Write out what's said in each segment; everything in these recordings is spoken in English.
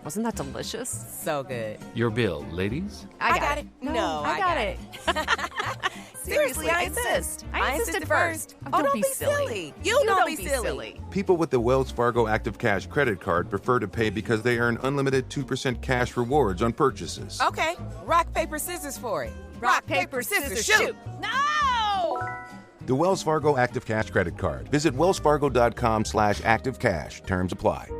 Wasn't that delicious? So good. Your bill, ladies? I got it. No, I got it. Seriously, I insist. I insisted first. Oh, don't be silly. You don't be silly. People with the Wells Fargo Active Cash credit card prefer to pay because they earn unlimited 2% cash rewards on purchases. Okay, rock, paper, scissors for it. Rock, paper, scissors, shoot. No! The Wells Fargo Active Cash credit card. Visit wellsfargo.com/activecash. Terms apply.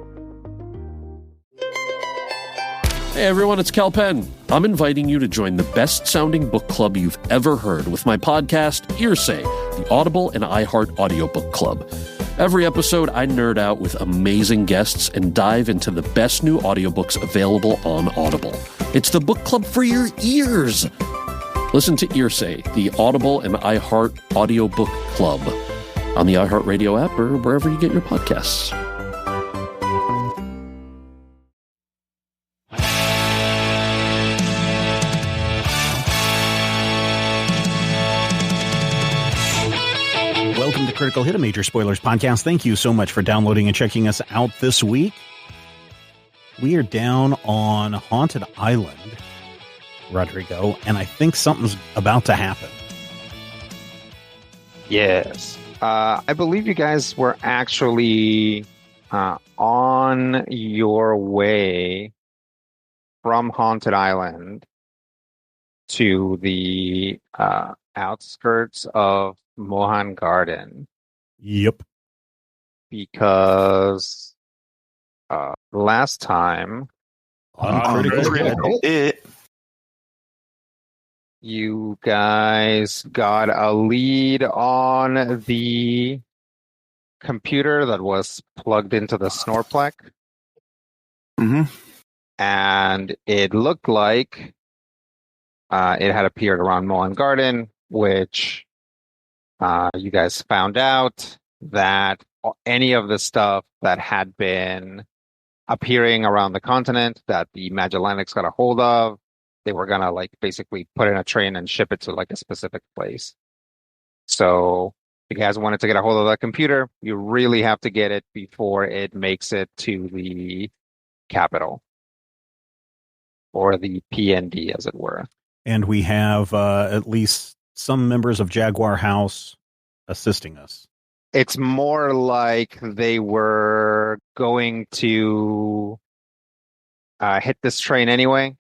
Hey everyone, it's Cal Penn. I'm inviting you to join the best-sounding book club you've ever heard with my podcast, Earsay, the Audible and iHeart audiobook club. Every episode, I nerd out with amazing guests and dive into the best new audiobooks available on Audible. It's the book club for your ears. Listen to Earsay, the Audible and iHeart audiobook club on the iHeartRadio app or wherever you get your podcasts. Welcome to Critical Hit, a Major Spoilers podcast. Thank you so much for downloading and checking us out this week. We are down on Haunted Island, Rodrigo, and I think something's about to happen. Yes. I believe you guys were actually on your way from Haunted Island to the outskirts of Mohan Garden. Yep. Because last time on Critical Hit, you guys got a lead on the computer that was plugged into the Snorplek. Mm-hmm. And it looked like it had appeared around Mohan Garden, which you guys found out that any of the stuff that had been appearing around the continent that the Magellanics got a hold of, they were gonna like basically put in a train and ship it to like a specific place. So if you guys wanted to get a hold of that computer, you really have to get it before it makes it to the capital, or the PND, as it were. And we have at least some members of Jaguar House assisting us. It's more like they were going to hit this train anyway.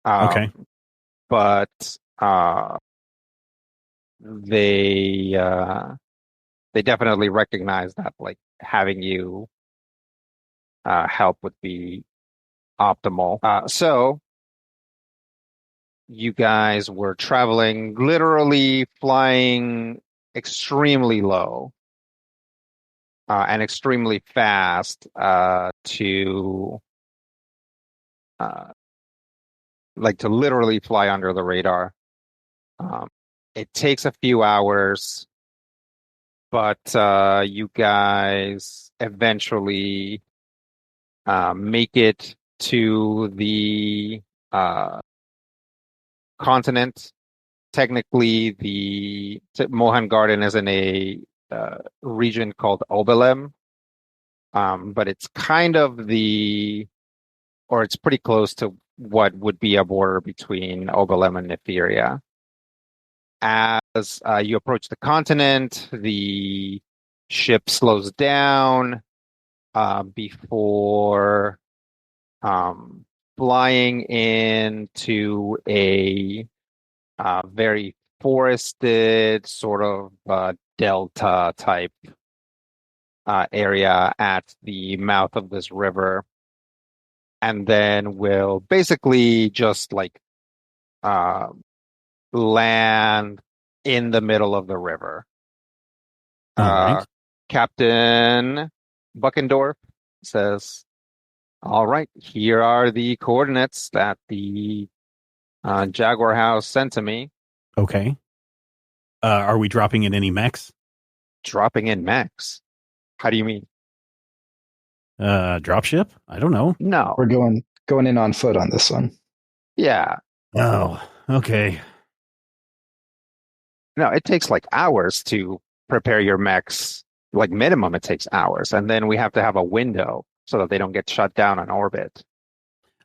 Okay. But they definitely recognize that like having you help would be optimal. So you guys were traveling, literally flying extremely low and extremely fast to literally fly under the radar. It takes a few hours, but you guys eventually make it to the continent. Technically, the Mohan Garden is in a region called Obelem, but it's kind of it's pretty close to what would be a border between Obelem and Netheria. As you approach the continent, the ship slows down before flying into a very forested sort of delta type area at the mouth of this river, and then will basically just like land in the middle of the river. Right. Captain Buckendorf says, "All right, here are the coordinates that the Jaguar House sent to me." Okay. Are we dropping in any mechs? Dropping in mechs? How do you mean? Dropship? I don't know. No. We're going in on foot on this one. Yeah. Oh, okay. No, it takes like hours to prepare your mechs. Like minimum, it takes hours. And then we have to have a window so that they don't get shut down on orbit.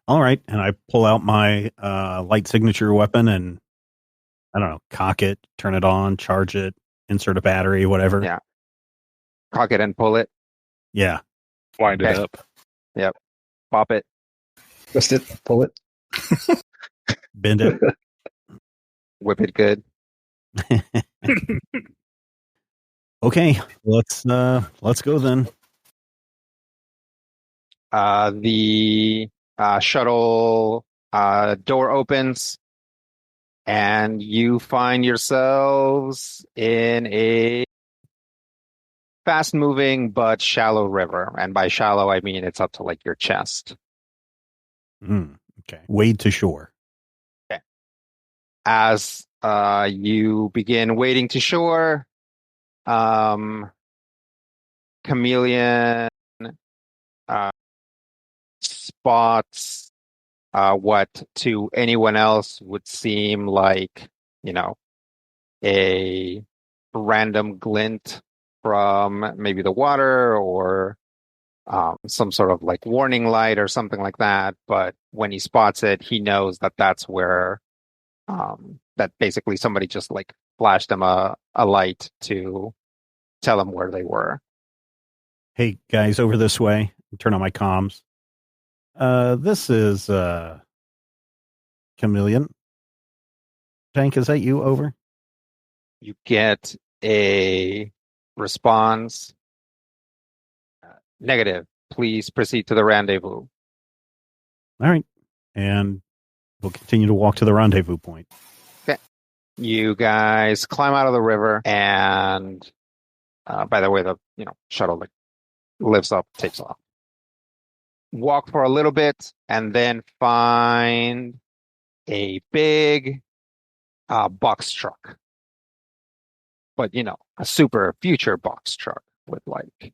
All right. And I pull out my light signature weapon and, I don't know, cock it, turn it on, charge it, insert a battery, whatever. Yeah. Cock it and pull it. Yeah. Wind it Okay. up. Yep. Pop it. Twist it, pull it. Bend it. Whip it good. Okay. Let's go then. The shuttle door opens, and you find yourselves in a fast-moving but shallow river. And by shallow, I mean it's up to like your chest. Okay. Wade to shore. Okay. As you begin wading to shore, Chameleon spots what to anyone else would seem like, a random glint from maybe the water or some sort of like warning light or something like that. But when he spots it, he knows that that's where that basically somebody just like flashed him a light to tell him where they were. Hey, guys, over this way. Turn on my comms. This is Chameleon. Tank, is that you? Over? You get a response. Negative. Please proceed to the rendezvous. All right. And we'll continue to walk to the rendezvous point. Okay. You guys climb out of the river, and by the way, the shuttle like lifts up, takes off. Walk for a little bit, and then find a big box truck. But, a super future box truck with like,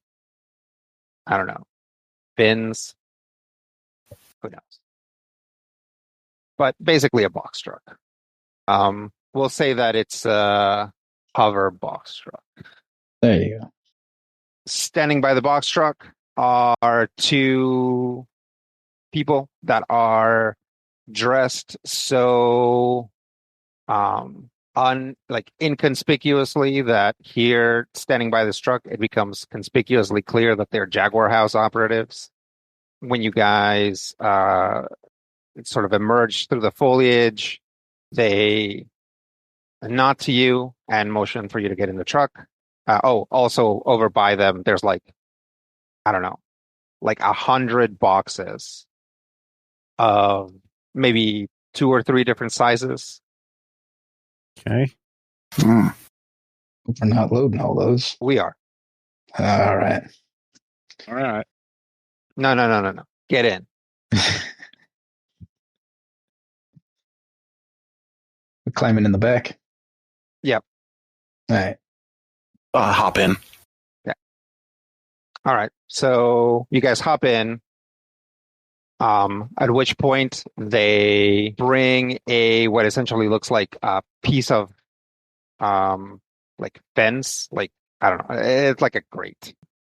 I don't know, fins. Who knows? But basically a box truck. We'll say that it's a hover box truck. There you go. Standing by the box truck are two people that are dressed so inconspicuously that here, standing by this truck, it becomes conspicuously clear that they're Jaguar House operatives. When you guys sort of emerge through the foliage, they nod to you and motion for you to get in the truck. Also over by them, there's like, I don't know, like 100 boxes of maybe 2 or 3 different sizes. Okay. Hope we're not loading all those. We are. All right. All right. No. Get in. We're climbing in the back. Yep. All right. Hop in. Yeah. All right. So you guys hop in. At which point they bring what essentially looks like a piece of like fence, like I don't know, it's like a grate.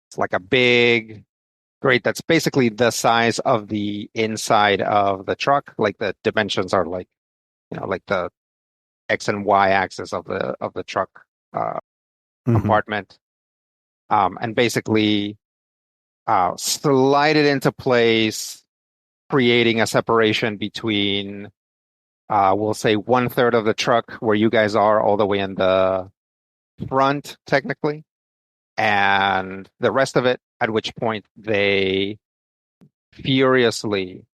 It's like a big grate that's basically the size of the inside of the truck. Like the dimensions are like, like the X and Y axis of the truck compartment. And basically slide it into place, creating a separation between, we'll say 1/3 of the truck where you guys are all the way in the front, technically, and the rest of it, at which point they furiously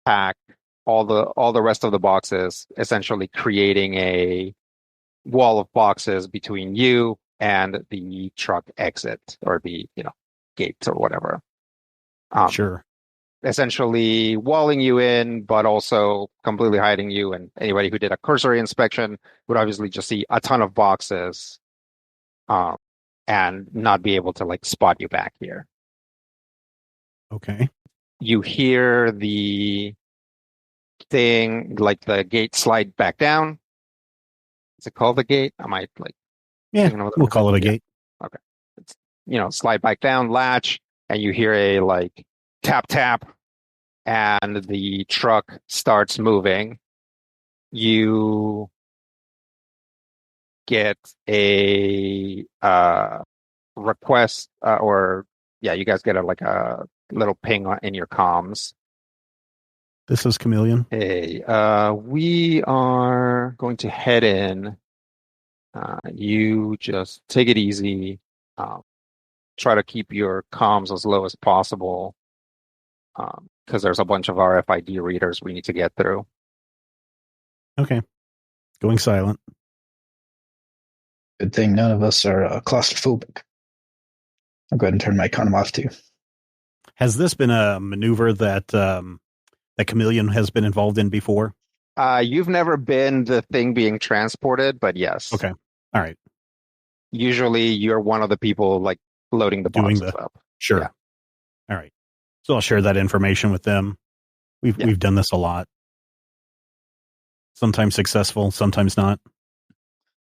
pack all the rest of the boxes, essentially creating a wall of boxes between you and the truck exit or the, gates or whatever. Sure. Essentially walling you in, but also completely hiding you. And anybody who did a cursory inspection would obviously just see a ton of boxes, and not be able to like spot you back here. Okay. You hear the thing, like the gate slide back down. Is it called the gate? I might like. Yeah, we'll call it a gate. Okay. It's, slide back down, latch, and you hear a like tap, tap, and the truck starts moving. You get a request, you guys get a little ping in your comms. This is Chameleon. Hey, we are going to head in. You just take it easy. Try to keep your comms as low as possible, because there's a bunch of RFID readers we need to get through. Okay. Going silent. Good thing none of us are claustrophobic. I'll go ahead and turn my comm off too. Has this been a maneuver that that Chameleon has been involved in before? You've never been the thing being transported, but yes. Okay. All right. Usually you're one of the people like loading the boxes up. Sure. Yeah. All right. So I'll share that information with them. We've done this a lot. Sometimes successful, sometimes not.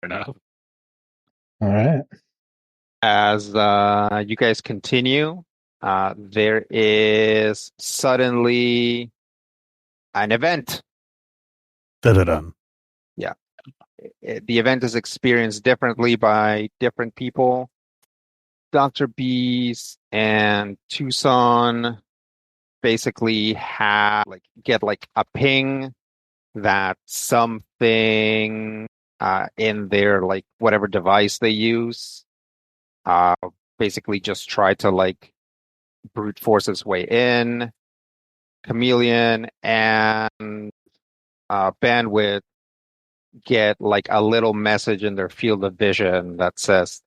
Fair enough. All right. As you guys continue, there is suddenly an event. Da-da-dum. Yeah. The event is experienced differently by different people. Dr. Bees and Tucson basically get a ping that something in their whatever device they use basically just try to brute force its way in. Chameleon and Bandwidth get a little message in their field of vision that says,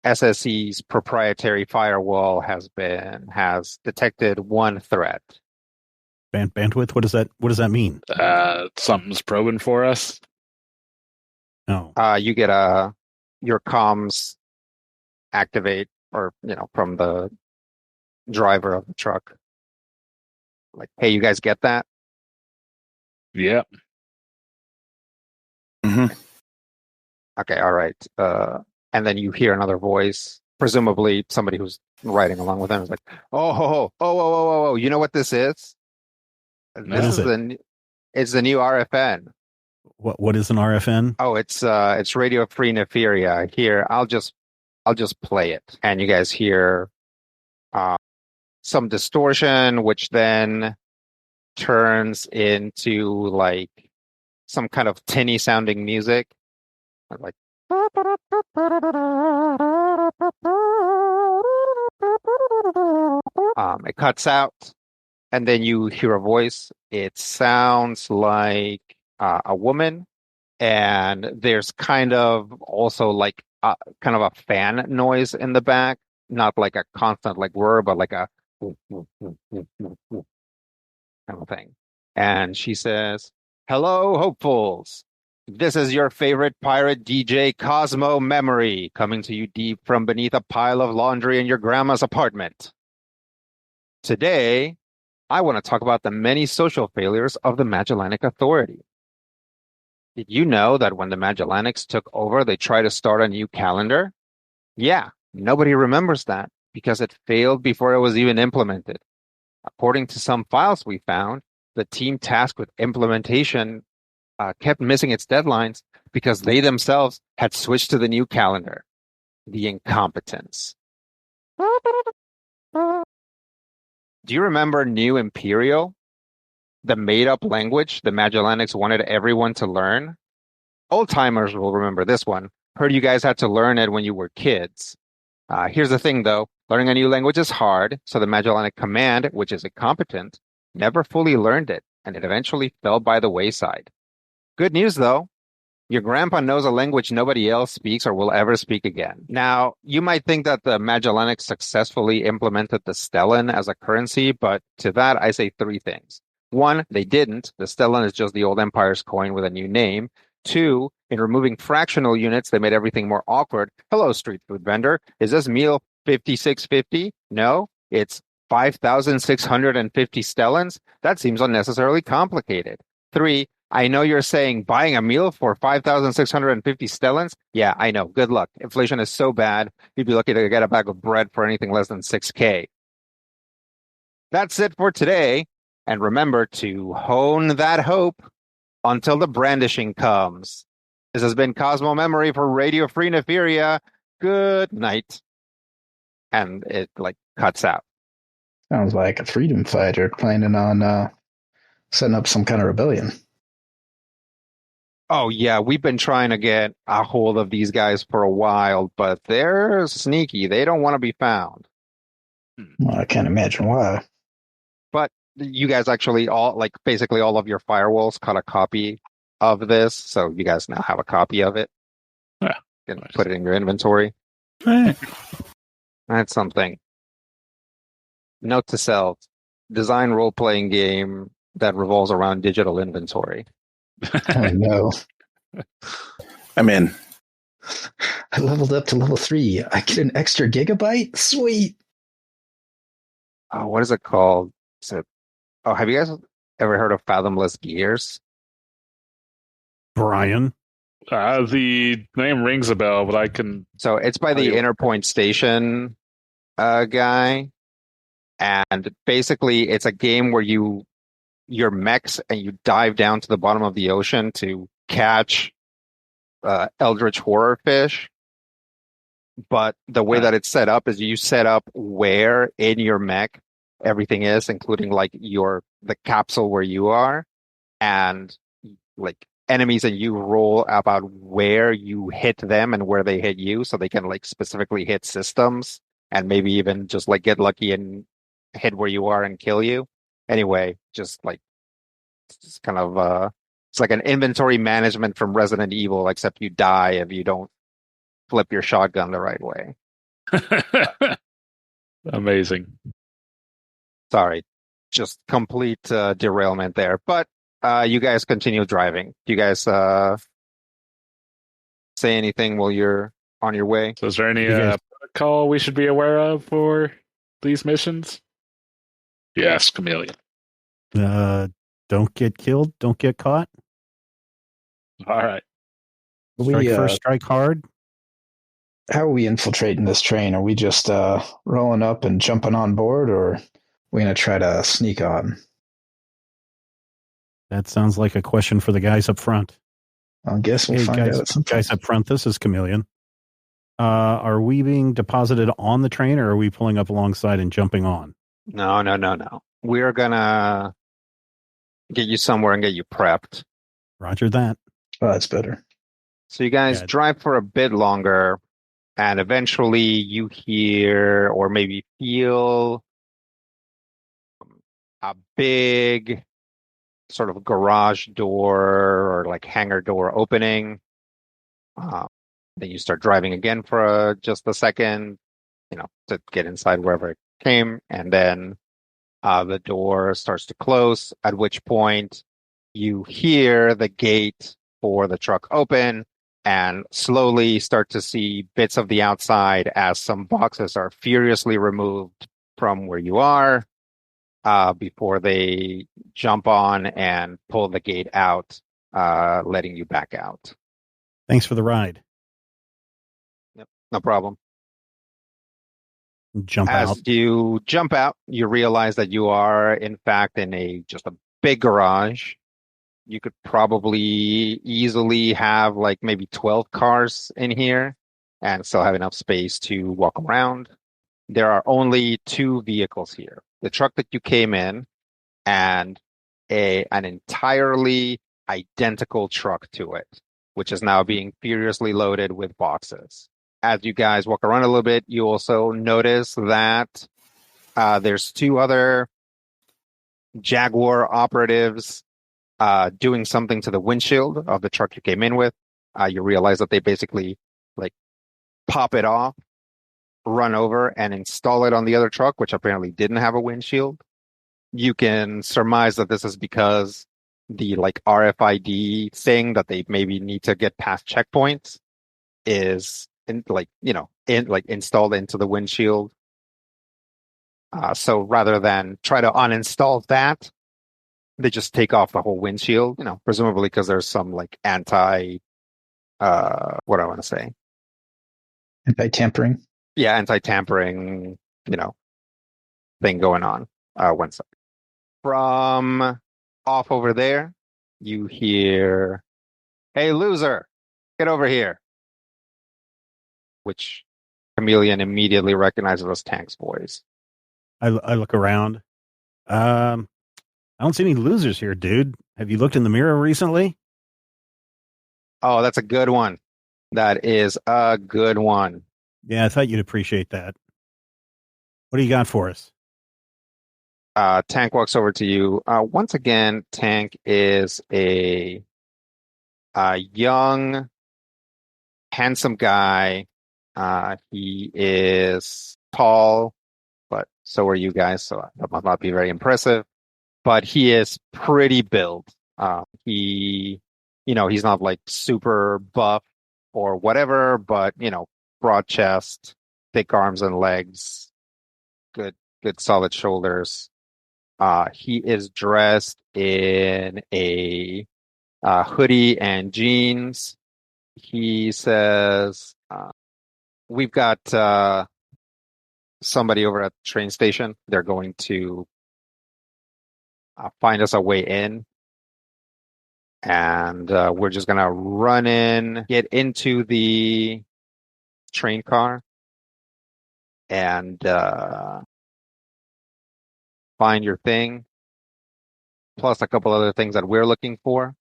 SSE's proprietary firewall has detected one threat. Bandwidth? What does that mean? Something's probing for us. No. You get your comms activate from the driver of the truck. Hey, you guys get that? Yep. Mm-hmm. Okay, all right. And then you hear another voice, presumably somebody who's riding along with them, is like, oh, you know what this is? It's the new RFN. What is an RFN? Oh, it's Radio Free Neferia. Here, I'll just play it, and you guys hear some distortion, which then turns into some kind of tinny sounding music, it cuts out, and then you hear a voice. It sounds like a woman, and there's kind of also kind of a fan noise in the back, not like a constant whir, but like a kind of thing. And she says, "Hello, hopefuls. This is your favorite pirate DJ Cosmo Memory, coming to you deep from beneath a pile of laundry in your grandma's apartment. Today, I want to talk about the many social failures of the Magellanic Authority. Did you know that when the Magellanics took over, they tried to start a new calendar? Yeah, nobody remembers that because it failed before it was even implemented. According to some files we found, the team tasked with implementation kept missing its deadlines because they themselves had switched to the new calendar. The incompetence. Do you remember New Imperial? The made-up language the Magellanics wanted everyone to learn? Old-timers will remember this one. Heard you guys had to learn it when you were kids. Here's the thing, though. Learning a new language is hard, so the Magellanic Command, which is incompetent, never fully learned it, and it eventually fell by the wayside. Good news, though. Your grandpa knows a language nobody else speaks or will ever speak again. Now, you might think that the Magellanics successfully implemented the stellan as a currency, but to that I say three things. One, they didn't. The stellan is just the old empire's coin with a new name. Two, in removing fractional units, they made everything more awkward. Hello, street food vendor. Is this meal 5650? No, it's 5,650 stellans? That seems unnecessarily complicated. Three, I know you're saying buying a meal for 5,650 stellans? Yeah, I know. Good luck. Inflation is so bad, you'd be lucky to get a bag of bread for anything less than 6K. that's it for today. And remember to hone that hope until the brandishing comes. This has been Cosmo Memory for Radio Free Neferia. Good night. And it cuts out. Sounds like a freedom fighter planning on setting up some kind of rebellion. Oh, yeah, we've been trying to get a hold of these guys for a while, but they're sneaky. They don't want to be found. Well, I can't imagine why. But you guys actually basically all of your firewalls cut a copy of this, so you guys now have a copy of it. Yeah, You can nice. put it in your inventory. That's something. Note to self, design role-playing game that revolves around digital inventory. Oh no. I'm in. I leveled up to level 3. I get an extra gigabyte? Sweet. Oh, what is it called? Have you guys ever heard of Fathomless Gears? Brian. The name rings a bell, but I can. So it's by the you- Interpoint Station guy. And basically it's a game where you're mechs and you dive down to the bottom of the ocean to catch eldritch horror fish. But the way that it's set up is you set up where in your mech everything is, including the capsule where you are, and enemies, and you roll about where you hit them and where they hit you, so they can specifically hit systems and maybe even just get lucky and hit where you are and kill you. Anyway, just it's kind of it's like an inventory management from Resident Evil, except you die if you don't flip your shotgun the right way. Amazing. Sorry, just complete derailment there. But you guys continue driving. Do you guys say anything while you're on your way? So, is there any You guys- protocol we should be aware of for these missions? Yes, Chameleon. Don't get killed. Don't get caught. All right. Strike first, strike hard. How are we infiltrating this train? Are we just rolling up and jumping on board, or are we going to try to sneak on? That sounds like a question for the guys up front. I guess we'll Hey, find out at some guys point. up front, this is Chameleon. Are we being deposited on the train, or are we pulling up alongside and jumping on? No. We're gonna get you somewhere and get you prepped. Roger that. Oh, that's better. So you guys Yeah. drive for a bit longer, and eventually you hear or maybe feel a big sort of garage door or hangar door opening. Then you start driving again for just a second, to get inside wherever it came, and then the door starts to close, at which point you hear the gate for the truck open and slowly start to see bits of the outside as some boxes are furiously removed from where you are before they jump on and pull the gate out, letting you back out. Thanks for the ride. Yep, no problem. Jump out. As you jump out, you realize that you are, in fact, in just a big garage. You could probably easily have maybe 12 cars in here and still have enough space to walk around. There are only 2 vehicles here. The truck that you came in and an entirely identical truck to it, which is now being furiously loaded with boxes. As you guys walk around a little bit, you also notice that there's 2 other Jaguar operatives doing something to the windshield of the truck you came in with. You realize that they basically pop it off, run over, and install it on the other truck, which apparently didn't have a windshield. You can surmise that this is because the RFID thing that they maybe need to get past checkpoints is installed into the windshield. So rather than try to uninstall that, they just take off the whole windshield, presumably because there's some anti-tampering. Anti-tampering? Yeah, anti-tampering, thing going on. One second. From off over there, you hear, "Hey, loser, get over here," which Chameleon immediately recognizes as Tank's voice. I look around. I don't see any losers here, dude. Have you looked in the mirror recently? Oh, that's a good one. That is a good one. Yeah, I thought you'd appreciate that. What do you got for us? Tank walks over to you. Once again, Tank is a young, handsome guy. He is tall, but so are you guys, so that must not be very impressive. But he is pretty built. He's not like super buff or whatever, but broad chest, thick arms and legs, good solid shoulders. He is dressed in a hoodie and jeans. He says, "We've got somebody over at the train station. They're going to find us a way in. And we're just going to run in, get into the train car, and find your thing, plus a couple other things that we're looking for.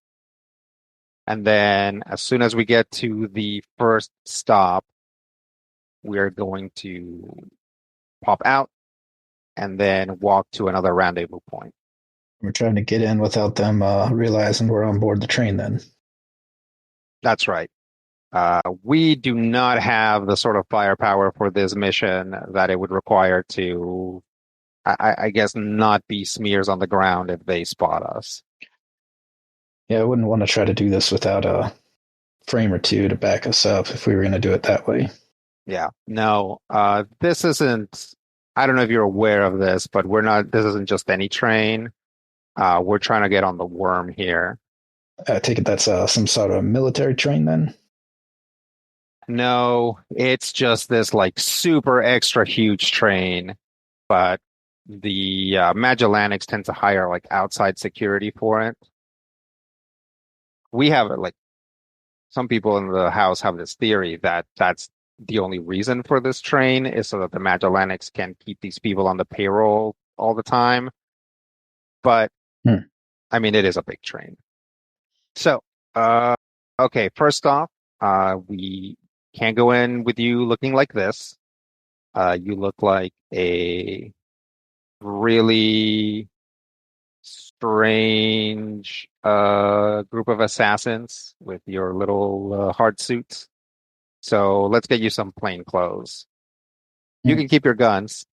And then as soon as we get to the first stop, we're going to pop out and then walk to another rendezvous point." We're trying to get in without them realizing we're on board the train then. That's right. We do not have the sort of firepower for this mission that it would require to, I guess, not be smears on the ground if they spot us. Yeah, I wouldn't want to try to do this without a frame or two to back us up if we were going to do it that way. Yeah, no, this isn't, I don't know if you're aware of this, but this isn't just any train. We're trying to get on the worm here. I take it that's some sort of military train then? No, it's just this like super extra huge train, but the Magellanics tend to hire like outside security for it. We have like some people in the house have this theory that that's the only reason for this train is so that the Magellanics can keep these people on the payroll all the time. But I mean, it is a big train. So, okay, first off, we can't go in with you looking like this. You look like a really strange group of assassins with your little hard suits. So let's get you some plain clothes. You can keep your guns.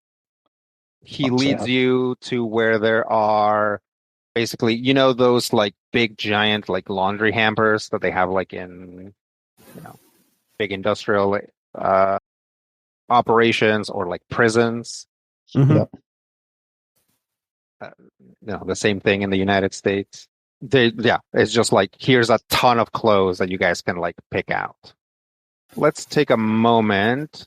He leads you to where there are basically, those like big giant like laundry hampers that they have like in, big industrial operations or like prisons. Mm-hmm. Yep. The same thing in the United States. It's just like, here's a ton of clothes that you guys can like pick out. Let's take a moment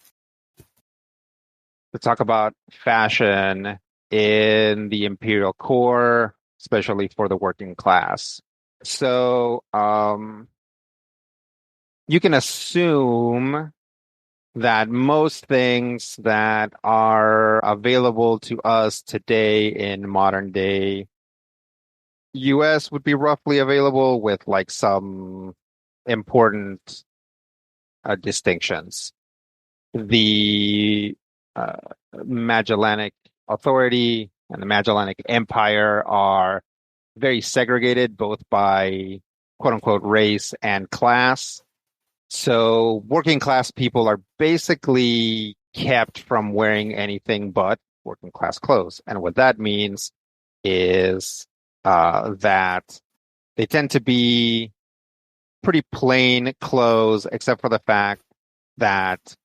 to talk about fashion in the Imperial Corps, especially for the working class. So, you can assume that most things that are available to us today in modern day US would be roughly available with like some important distinctions. The Magellanic Authority and the Magellanic Empire are very segregated both by quote unquote race and class. So working class people are basically kept from wearing anything but working class clothes. And what that means is that they tend to be pretty plain clothes, except for the fact that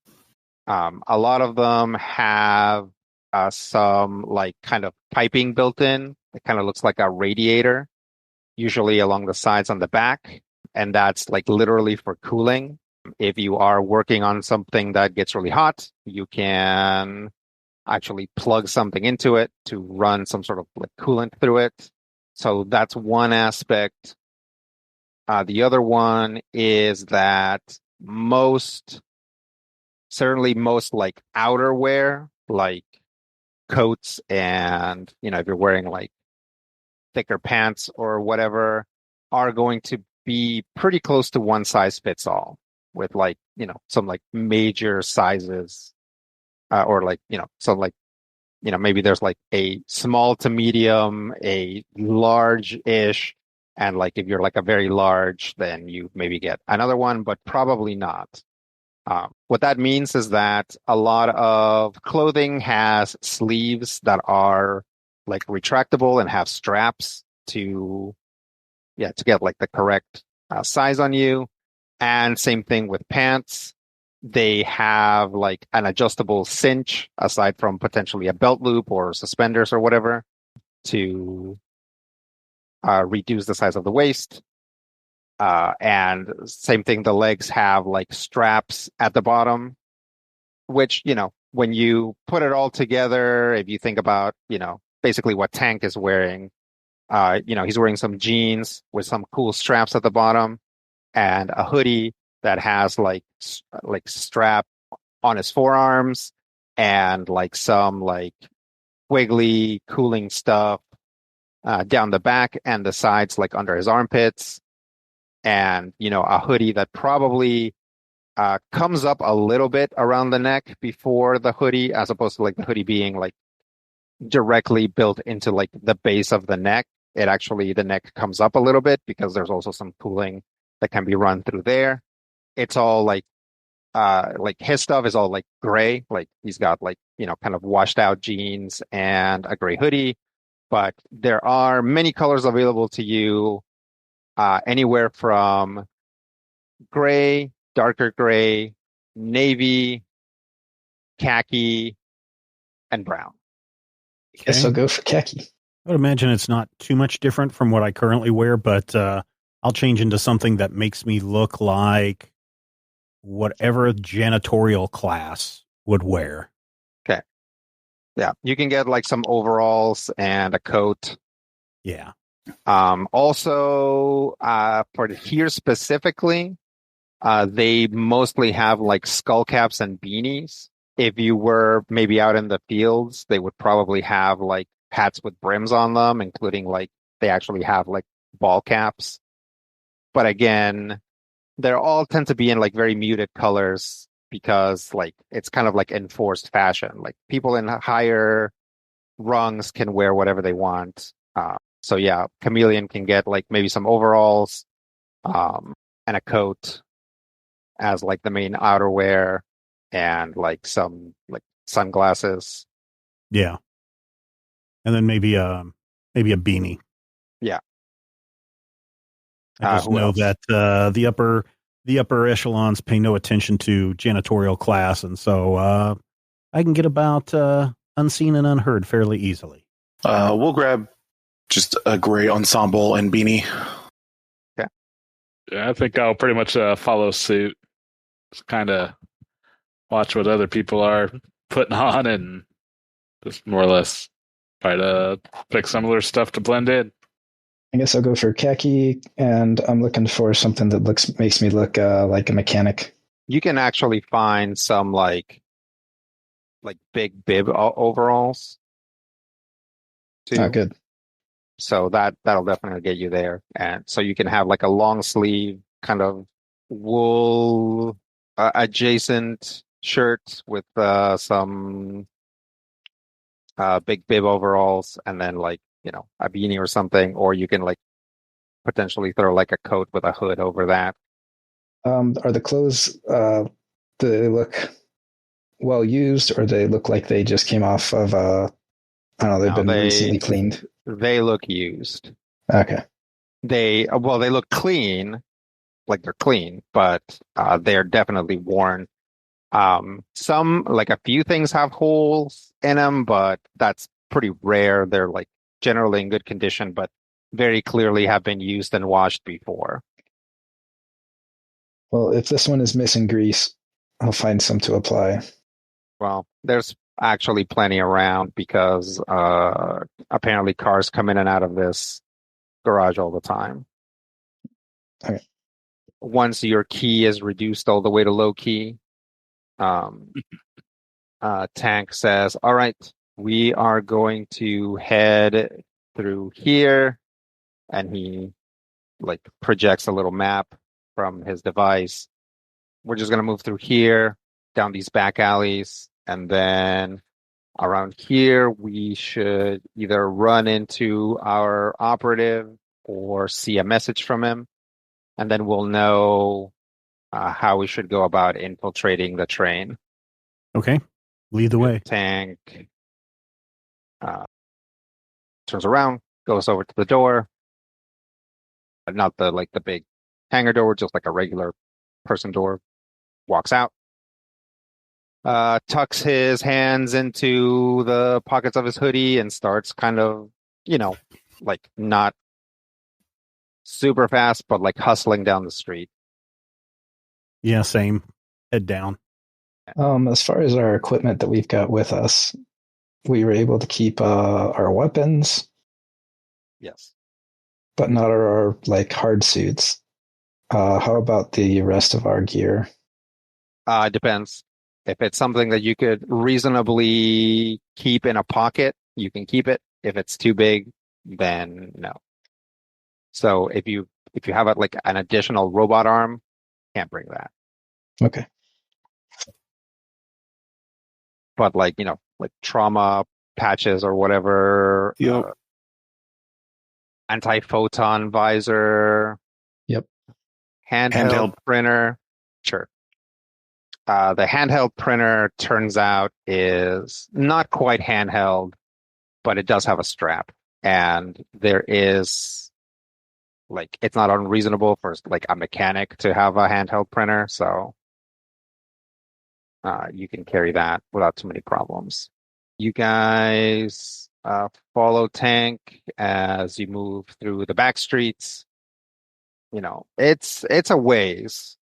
a lot of them have some like kind of piping built in. It kind of looks like a radiator, usually along the sides on the back. And that's like literally for cooling. If you are working on something that gets really hot, you can actually plug something into it to run some sort of like coolant through it. So that's one aspect. The other one is that certainly most like outerwear, like coats and, if you're wearing like thicker pants or whatever, are going to be pretty close to one size fits all with like, some like major sizes, or like, some like, maybe there's like a small to medium, a large-ish, and like if you're like a very large, then you maybe get another one, but probably not. What that means is that a lot of clothing has sleeves that are like retractable and have straps to get like the correct size on you. And same thing with pants. They have like an adjustable cinch aside from potentially a belt loop or suspenders or whatever to reduce the size of the waist. And same thing, the legs have like straps at the bottom, which, when you put it all together, if you think about, basically what Tank is wearing, he's wearing some jeans with some cool straps at the bottom and a hoodie that has like strap on his forearms and like some like wiggly cooling stuff down the back and the sides, like under his armpits. And, a hoodie that probably comes up a little bit around the neck before the hoodie, as opposed to like the hoodie being like directly built into like the base of the neck. The neck comes up a little bit because there's also some cooling that can be run through there. It's all like his stuff is all like gray, like he's got like, kind of washed out jeans and a gray hoodie, but there are many colors available to you. Anywhere from gray, darker gray, navy, khaki, and brown. I guess I'll go for khaki. I would imagine it's not too much different from what I currently wear, but I'll change into something that makes me look like whatever a janitorial class would wear. Okay. Yeah, you can get like some overalls and a coat. Yeah. Also, for here specifically, they mostly have like skull caps and beanies. If you were maybe out in the fields, they would probably have like hats with brims on them, including like they actually have like ball caps. But again, they all tend to be in like very muted colors because like it's kind of like enforced fashion. Like people in higher rungs can wear whatever they want. So yeah, Chameleon can get like maybe some overalls, and a coat as like the main outerwear, and like some like sunglasses. Yeah. And then maybe a beanie. Yeah. I just know that the upper echelons pay no attention to janitorial class, and so I can get about unseen and unheard fairly easily. We'll grab just a gray ensemble and beanie. Okay. Yeah, I think I'll pretty much follow suit. Just kind of watch what other people are putting on and just more or less try to pick similar stuff to blend in. I guess I'll go for khaki, and I'm looking for something that makes me look like a mechanic. You can actually find some like big bib overalls too. Oh, good. So that'll definitely get you there. And so you can have like a long sleeve kind of wool adjacent shirt with some big bib overalls, and then like, a beanie or something, or you can like potentially throw like a coat with a hood over that. Are the clothes, do they look well used, or they look like they just came off of I don't know, they've been recently cleaned? They look used. Okay. They look clean, like they're clean, but they're definitely worn. Some, like a few things have holes in them, but that's pretty rare. They're like generally in good condition, but very clearly have been used and washed before. Well, if this one is missing grease, I'll find some to apply. Well, there's actually plenty around because apparently cars come in and out of this garage all the time. Okay. Once your key is reduced all the way to low key, Tank says, all right, we are going to head through here. And he projects a little map from his device. We're just going to move through here, down these back alleys, and then around here, we should either run into our operative or see a message from him. And then we'll know how we should go about infiltrating the train. Okay. Lead the way. Tank turns around, goes over to the door. Not the big hangar door, just like a regular person door. Walks out. Tucks his hands into the pockets of his hoodie and starts kind of, not super fast, but hustling down the street. Yeah, same. Head down. As far as our equipment that we've got with us, we were able to keep our weapons. Yes. But not our hard suits. How about the rest of our gear? Depends. If it's something that you could reasonably keep in a pocket, you can keep it. If it's too big, then no. So if you have an additional robot arm, can't bring that. Okay. But trauma patches or whatever. Yep. Anti-photon visor. Yep. Handheld printer. Sure. The handheld printer turns out is not quite handheld, but it does have a strap. And there is it's not unreasonable for a mechanic to have a handheld printer. So you can carry that without too many problems. You guys follow Tank as you move through the back streets. It's a ways.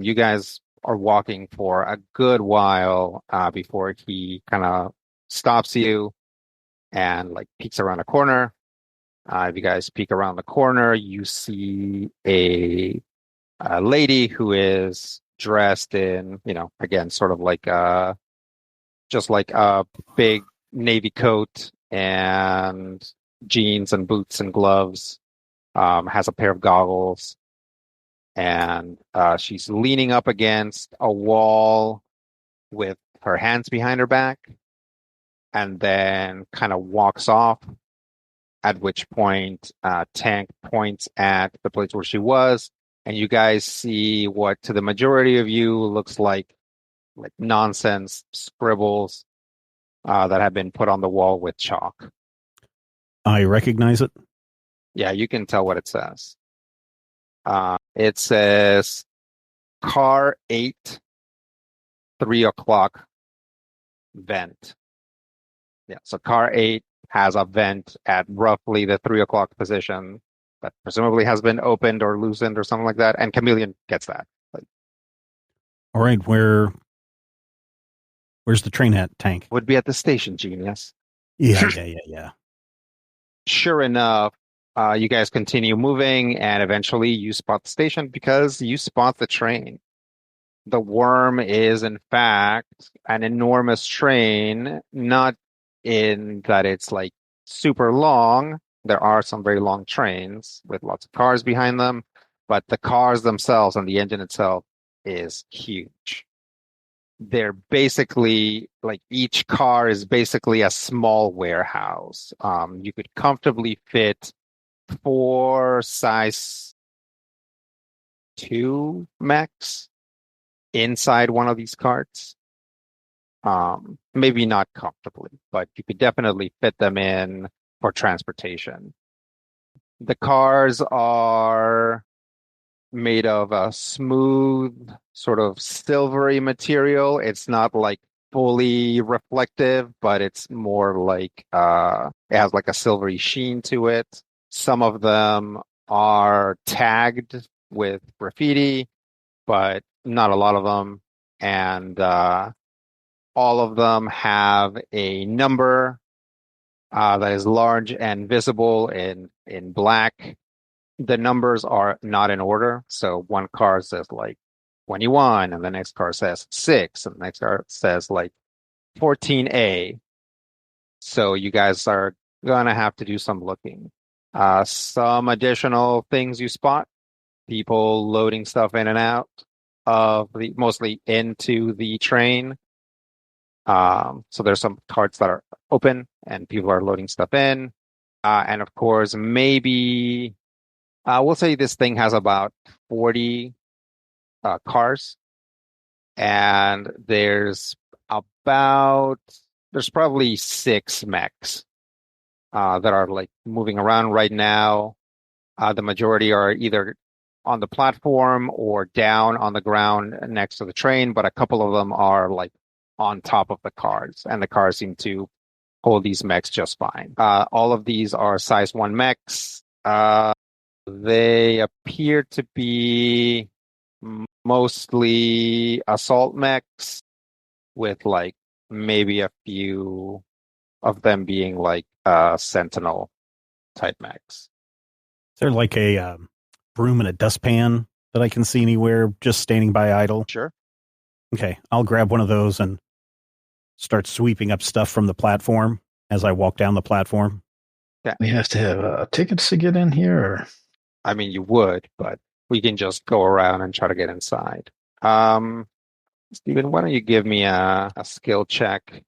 You guys are walking for a good while before he kind of stops you and peeks around a corner. If you guys peek around the corner, you see a lady who is dressed in, again, sort of just a big navy coat and jeans and boots and gloves, has a pair of goggles, and she's leaning up against a wall with her hands behind her back, and then kind of walks off, at which point Tank points at the place where she was, and you guys see what to the majority of you looks like nonsense scribbles that have been put on the wall with chalk. I recognize it. Yeah, you can tell what it says. It says car 8, 3 o'clock vent. Yeah, so car 8 has a vent at roughly the 3 o'clock position that presumably has been opened or loosened or something like that. And Chameleon gets that. All right, where's the train at, Tank? Would be at the station, genius. Yeah. Sure enough, you guys continue moving, and eventually you spot the station because you spot the train. The Worm is, in fact, an enormous train, not in that it's super long. There are some very long trains with lots of cars behind them, but the cars themselves and the engine itself is huge. They're basically each car is basically a small warehouse. You could comfortably fit 4 size 2 mechs inside one of these carts. Maybe not comfortably, but you could definitely fit them in for transportation. The cars are made of a smooth, sort of silvery material. It's not fully reflective, but it's more it has a silvery sheen to it. Some of them are tagged with graffiti, but not a lot of them. And All of them have a number that is large and visible in black. The numbers are not in order. So one car says like 21, and the next car says 6, and the next car says like 14A. So you guys are gonna have to do some looking. Some additional things you spot: people loading stuff in and out of mostly into the train. So there's some carts that are open and people are loading stuff in. And of course, maybe we'll say this thing has about 40 cars, and there's probably 6 mechs that are like moving around right now. The majority are either on the platform or down on the ground next to the train, but a couple of them are like on top of the cars, and the cars seem to hold these mechs just fine. All of these are size 1 mechs. They appear to be mostly assault mechs, with like maybe a few of them being like sentinel type mechs. Is there like a broom and a dustpan that I can see anywhere just standing by idle? Sure. Okay, I'll grab one of those and start sweeping up stuff from the platform as I walk down the platform. Yeah. We have to have tickets to get in here, or? I mean, you would, but we can just go around and try to get inside. Steven, why don't you give me a skill check?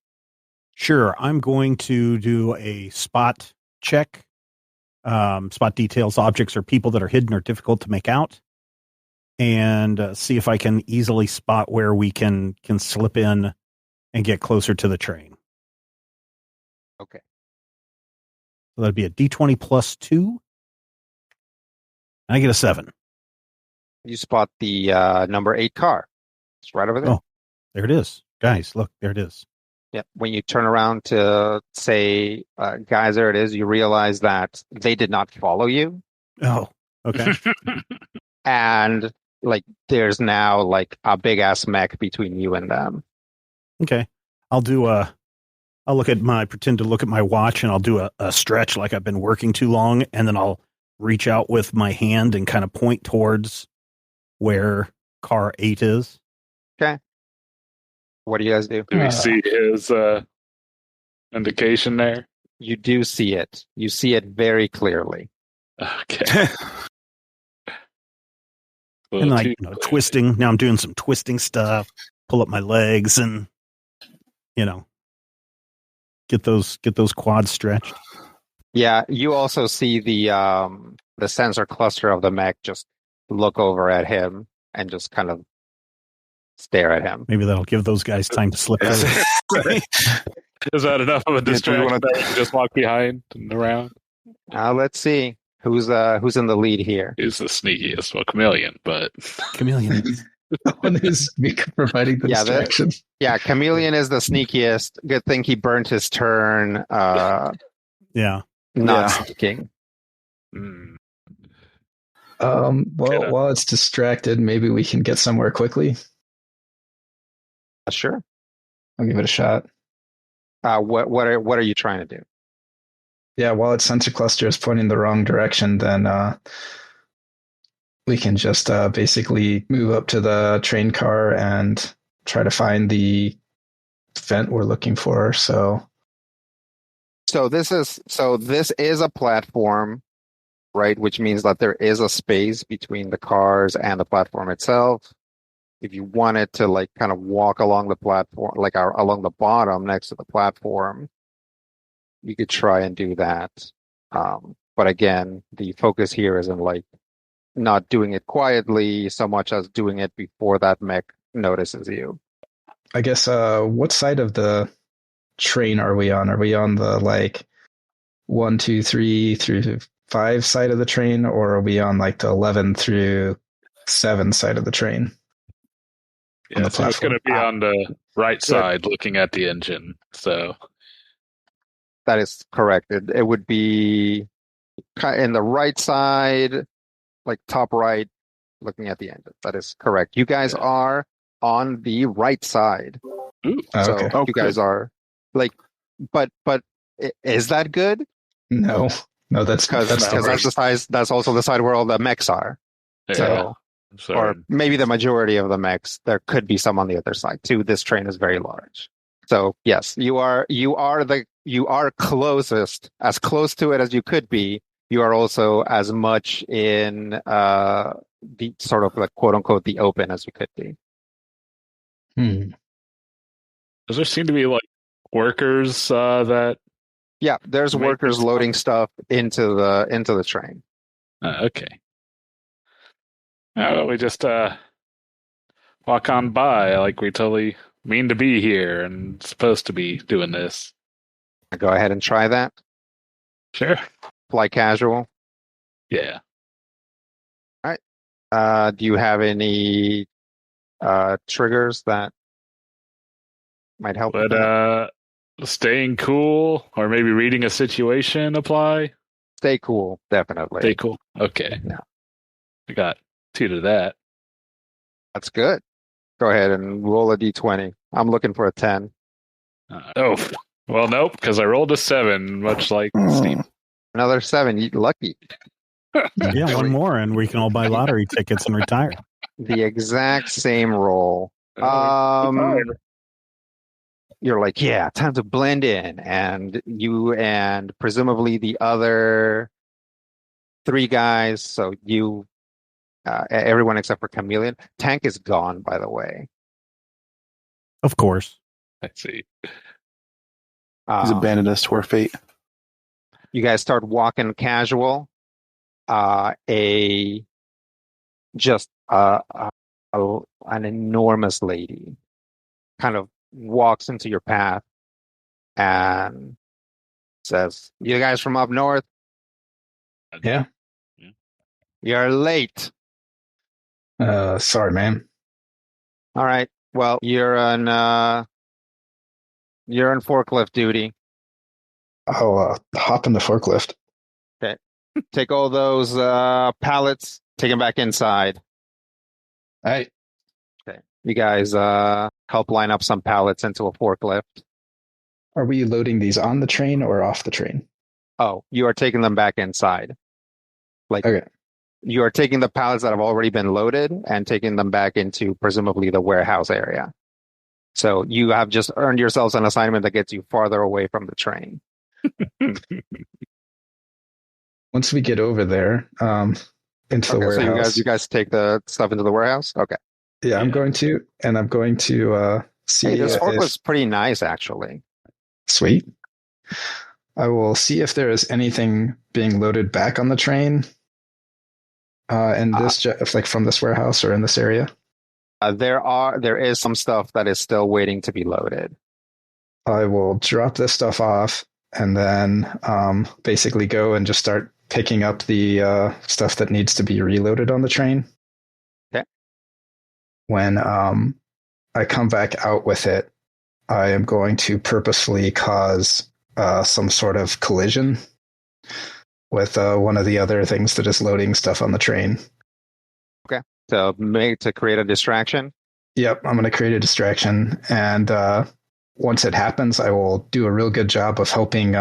Sure, I'm going to do a spot check. Spot details objects or people that are hidden or difficult to make out, and see if I can easily spot where we can slip in and get closer to the train. Okay. So that'd be a D20 plus 2. And I get a 7. You spot the number 8 car. It's right over there. Oh, there it is. Guys, look, there it is. Yeah. When you turn around to say, guys, there it is, you realize that they did not follow you. Oh, okay. And like there's now like a big ass mech between you and them. Okay. I'll pretend to look at my watch, and I'll do a stretch like I've been working too long, and then I'll reach out with my hand and kind of point towards where car 8 is. Okay. What do you guys do? Do we see his indication there? You do see it. You see it very clearly. Okay. And like twisting. Now I'm doing some twisting stuff. Pull up my legs and get those quads stretched. Yeah, you also see the sensor cluster of the mech just look over at him and just kind of stare at him. Maybe that'll give those guys time to slip through. Is that enough of a distraction that we can just walk behind and around? Let's see who's in the lead here. He's the sneakiest, well, Chameleon, but Chameleon. The one who's providing the distraction. Chameleon is the sneakiest. Good thing he burnt his turn. Yeah. Not sneaking. While it's distracted, maybe we can get somewhere quickly. Sure. I'll give it a shot. What are you trying to do? Yeah, while its sensor cluster is pointing the wrong direction, then we can just basically move up to the train car and try to find the vent we're looking for. So this is a platform, right? Which means that there is a space between the cars and the platform itself. If you wanted to like kind of walk along the platform, like along the bottom next to the platform, you could try and do that. But again, the focus here isn't like not doing it quietly so much as doing it before that mech notices you. I guess what side of the train are we on? Are we on the like 1, 2, 3 through 5 side of the train, or are we on like the 11 through 7 side of the train? Yeah, so it's going to be on the right side looking at the engine. So that is correct. It would be in the right side, like top right, looking at the engine. That is correct. You guys are on the right side. Ooh. So Okay. Oh, you guys are like, but is that good? No, that's Because that's the that's the worst. size. That's also the side where all the mechs are. Yeah. So, So, or maybe the majority of the mechs. There could be some on the other side too. This train is very large. So yes, you are closest, as close to it as you could be. You are also as much in the sort of like quote unquote the open as you could be. does there seem to be like workers that? Yeah, there's Make workers this- loading stuff into the train. Okay. We just walk on by like we totally mean to be here and supposed to be doing this. Go ahead and try that. Sure. Fly casual. Yeah. All right. Do you have any triggers that might help with Would that? staying cool or maybe reading a situation apply? Stay cool, definitely. Stay cool. Okay. Yeah. I got 2 to that. That's good. Go ahead and roll a d20. I'm looking for a 10. Well, nope, because I rolled a 7, much like Steve. Another 7. You lucky. Yeah, one more, and we can all buy lottery tickets and retire. The exact same roll. You're like, yeah, time to blend in. And you and presumably the other 3 guys, so you, everyone except for Chameleon. Tank is gone, by the way. Of course. I see. He's abandoned us to our fate. You guys start walking casual. An enormous lady kind of walks into your path and says, "You guys from up north? Yeah. You're late." Sorry, man. All right. Well, you're on forklift duty. I'll hop in the forklift. Okay. Take all those pallets, take them back inside. All right. Okay. You guys help line up some pallets into a forklift. Are we loading these on the train or off the train? Oh, you are taking them back inside. Like, Okay. you are taking the pallets that have already been loaded and taking them back into presumably the warehouse area. So you have just earned yourselves an assignment that gets you farther away from the train. Once we get over there, into the Okay, warehouse. so you guys take the stuff into the warehouse? Okay. Yeah, I'm going to see. Hey, this if- forklift's pretty nice, actually. Sweet. I will see if there is anything being loaded back on the train. Like from this warehouse or in this area. There is some stuff that is still waiting to be loaded. I will drop this stuff off and then basically go and just start picking up the stuff that needs to be reloaded on the train. Okay. When I come back out with it, I am going to purposefully cause some sort of collision with one of the other things that is loading stuff on the train. Okay. To create a distraction? Yep, I'm going to create a distraction. And once it happens, I will do a real good job of helping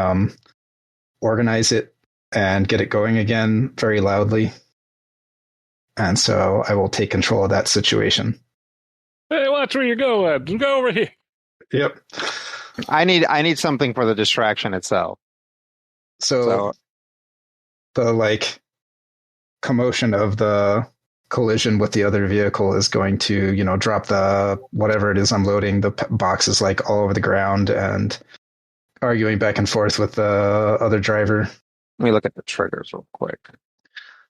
organize it and get it going again very loudly. And so I will take control of that situation. Hey, watch where you're going. Go over here. Yep. I need something for the distraction itself. So the commotion of the collision with the other vehicle is going to, drop the whatever it is I'm loading, the boxes all over the ground and arguing back and forth with the other driver. Let me look at the triggers real quick.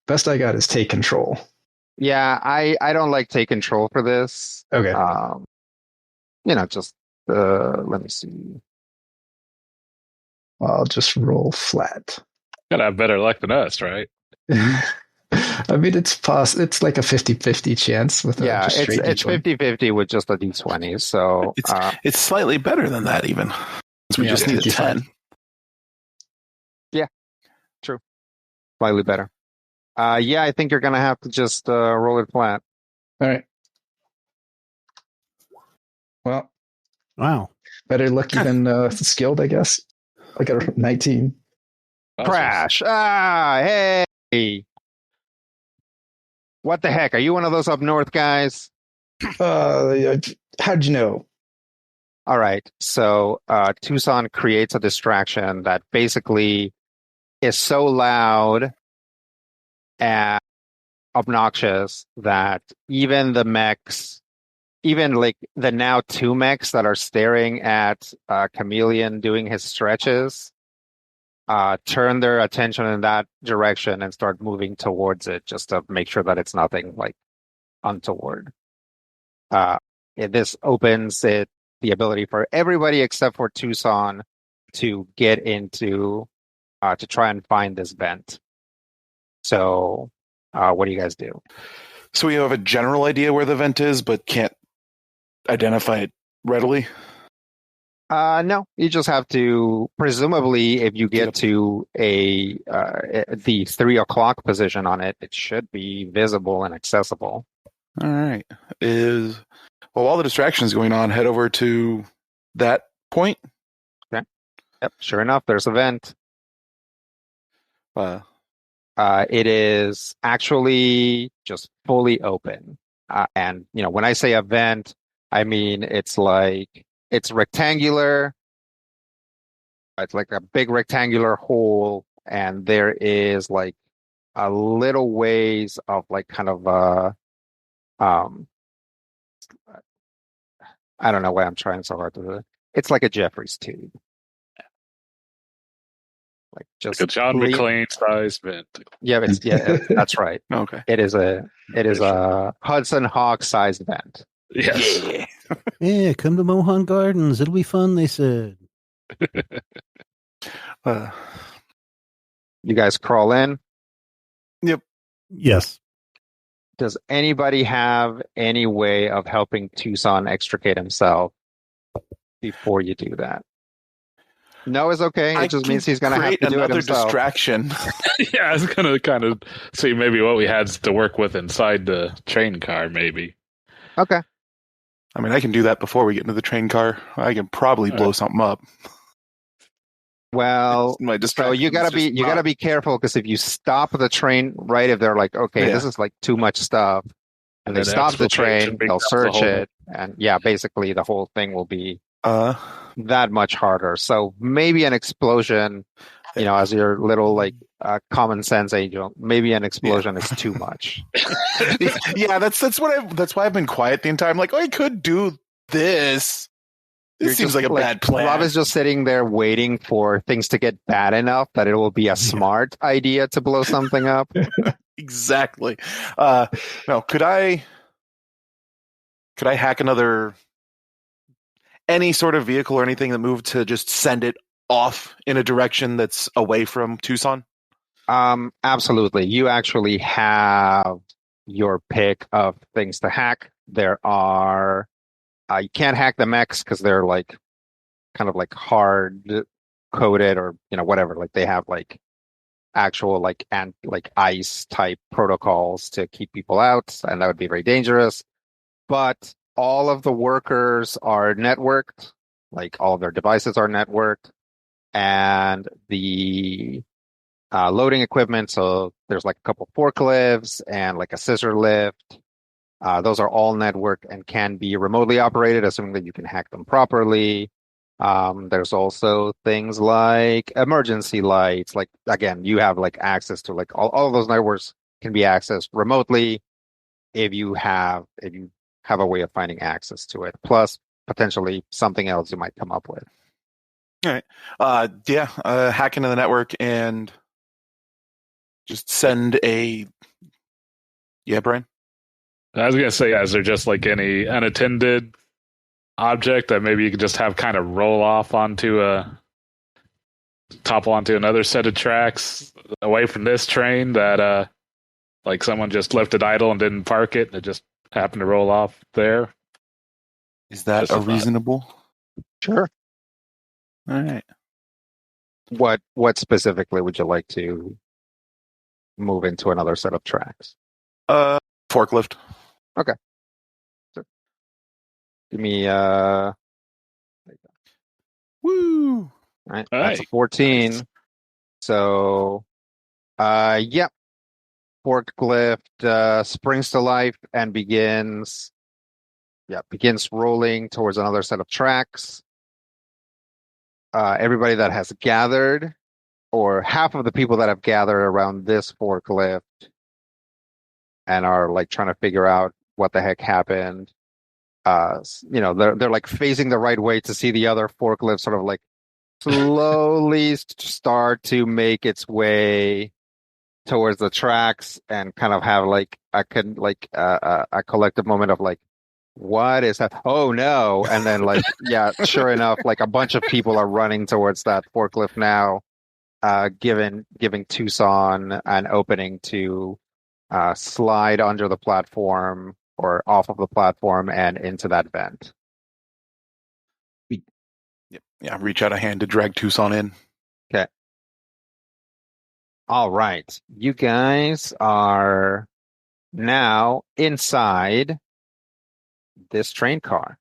Best I got is take control. Yeah, I don't like take control for this. Okay. Just let me see. I'll just roll flat. Gotta have better luck than us, right? I mean, it's like a 50-50 chance with it's straight 50-50 with just a d20. So It's slightly better than that, even. 'Cause we just need a 10. Yeah, true. Slightly better. I think you're gonna have to just roll it flat. All right. Well, Wow. Better lucky than skilled, I guess. I got a 19. Crash. Hey. What the heck? Are you one of those up north guys? How'd you know? All right. So Tucson creates a distraction that basically is so loud and obnoxious that even the mechs, even like the now two mechs that are staring at Chameleon doing his stretches, turn their attention in that direction and start moving towards it just to make sure that it's nothing like untoward. This opens the ability for everybody except for Tucson to get into to try and find this vent. So, what do you guys do? So we have a general idea where the vent is, but can't identify it readily. No, you just have to. Presumably, if you get to the 3:00 position on it, it should be visible and accessible. All right. While all the distractions going on, head over to that point. Okay. Yep. Sure enough, there's a vent. It is actually just fully open, and when I say a vent, I mean it's rectangular. It's like a big rectangular hole, and there is like a little ways of like kind of I don't know why I'm trying so hard to do it. It's like a Jeffrey's tube. Like just like a John McClane size vent. Yeah, that's right. Okay. It is a Hudson Hawk sized vent. Yes. Yeah, come to Mohan Gardens. It'll be fun, they said. You guys crawl in? Yep. Yes. Does anybody have any way of helping Tucson extricate himself before you do that? No is okay. It just means he's going to have to do it himself. Distraction. Yeah, I was going to kind of see maybe what we had to work with inside the train car, maybe. Okay. I mean, I can do that before we get into the train car. I can probably blow something up. Well, so you gotta be careful, because if you stop the train, right, if they're like, okay, this is like too much stuff, and they stop the train, they'll search it, and basically the whole thing will be that much harder. So maybe an explosion, as your little like common sense angel, maybe an explosion is too much. Yeah, that's why I've been quiet the entire time. Like, I could do this. This seems like a bad plan. Rob is just sitting there waiting for things to get bad enough that it will be a smart idea to blow something up. Exactly. No, could I hack any sort of vehicle or anything that moved to just send it off in a direction that's away from Tucson? Absolutely. You actually have your pick of things to hack. There are you can't hack the mechs because they're like kind of like hard coded or whatever. Like they have like actual like ICE type protocols to keep people out, and that would be very dangerous. But all of the workers are networked, like all of their devices are networked, and the loading equipment. So there's like a couple forklifts and like a scissor lift. Those are all networked and can be remotely operated, assuming that you can hack them properly. There's also things like emergency lights. Like, again, you have like access to like all of those networks can be accessed remotely if you have a way of finding access to it. Plus, potentially something else you might come up with. All right. Hack into the network and just send a. Yeah, Brian? I was going to say, is there just like any unattended object that maybe you could just have kind of roll off topple onto another set of tracks away from this train that like someone just left it idle and didn't park it and it just happened to roll off there? Is that a reasonable? Sure. All right. What specifically would you like to move into another set of tracks? Forklift. Okay. Sure. Give me Woo! All right, All that's a right. 14. Nice. So, yep. Forklift springs to life and begins rolling towards another set of tracks. Everybody that has gathered, or half of the people that have gathered around this forklift and are like trying to figure out what the heck happened. They're like facing the right way to see the other forklift sort of like slowly start to make its way towards the tracks and kind of have like a collective moment of like, what is that? Oh no. And then like, yeah, sure enough, like a bunch of people are running towards that forklift now, giving Tucson an opening to slide under the platform or off of the platform and into that vent. Yep. Yeah, reach out a hand to drag Tucson in. Okay. All right. You guys are now inside this train car.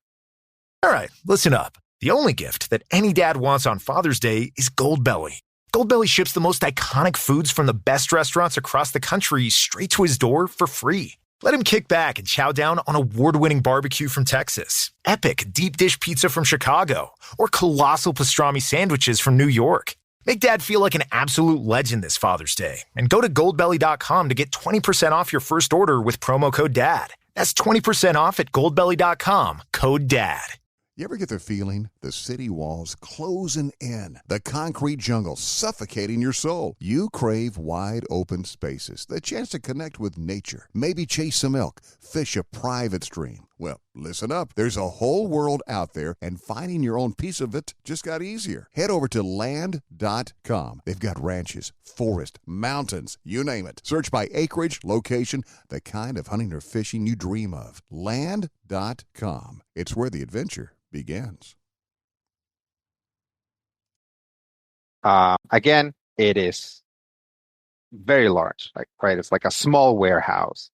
All right, listen up. The only gift that any dad wants on Father's Day is Goldbelly. Goldbelly ships the most iconic foods from the best restaurants across the country straight to his door for free. Let him kick back and chow down on award-winning barbecue from Texas, epic deep dish pizza from Chicago, or colossal pastrami sandwiches from New York. Make Dad feel like an absolute legend this Father's Day and go to goldbelly.com to get 20% off your first order with promo code DAD. That's 20% off at goldbelly.com, code DAD. You ever get the feeling the city walls closing in, the concrete jungle suffocating your soul? You crave wide open spaces, the chance to connect with nature, maybe chase some elk, fish a private stream. Well, listen up. There's a whole world out there, and finding your own piece of it just got easier. Head over to land.com. They've got ranches, forests, mountains, you name it. Search by acreage, location, the kind of hunting or fishing you dream of. Land.com. It's where the adventure begins. Again, it is very large, right? It's like a small warehouse.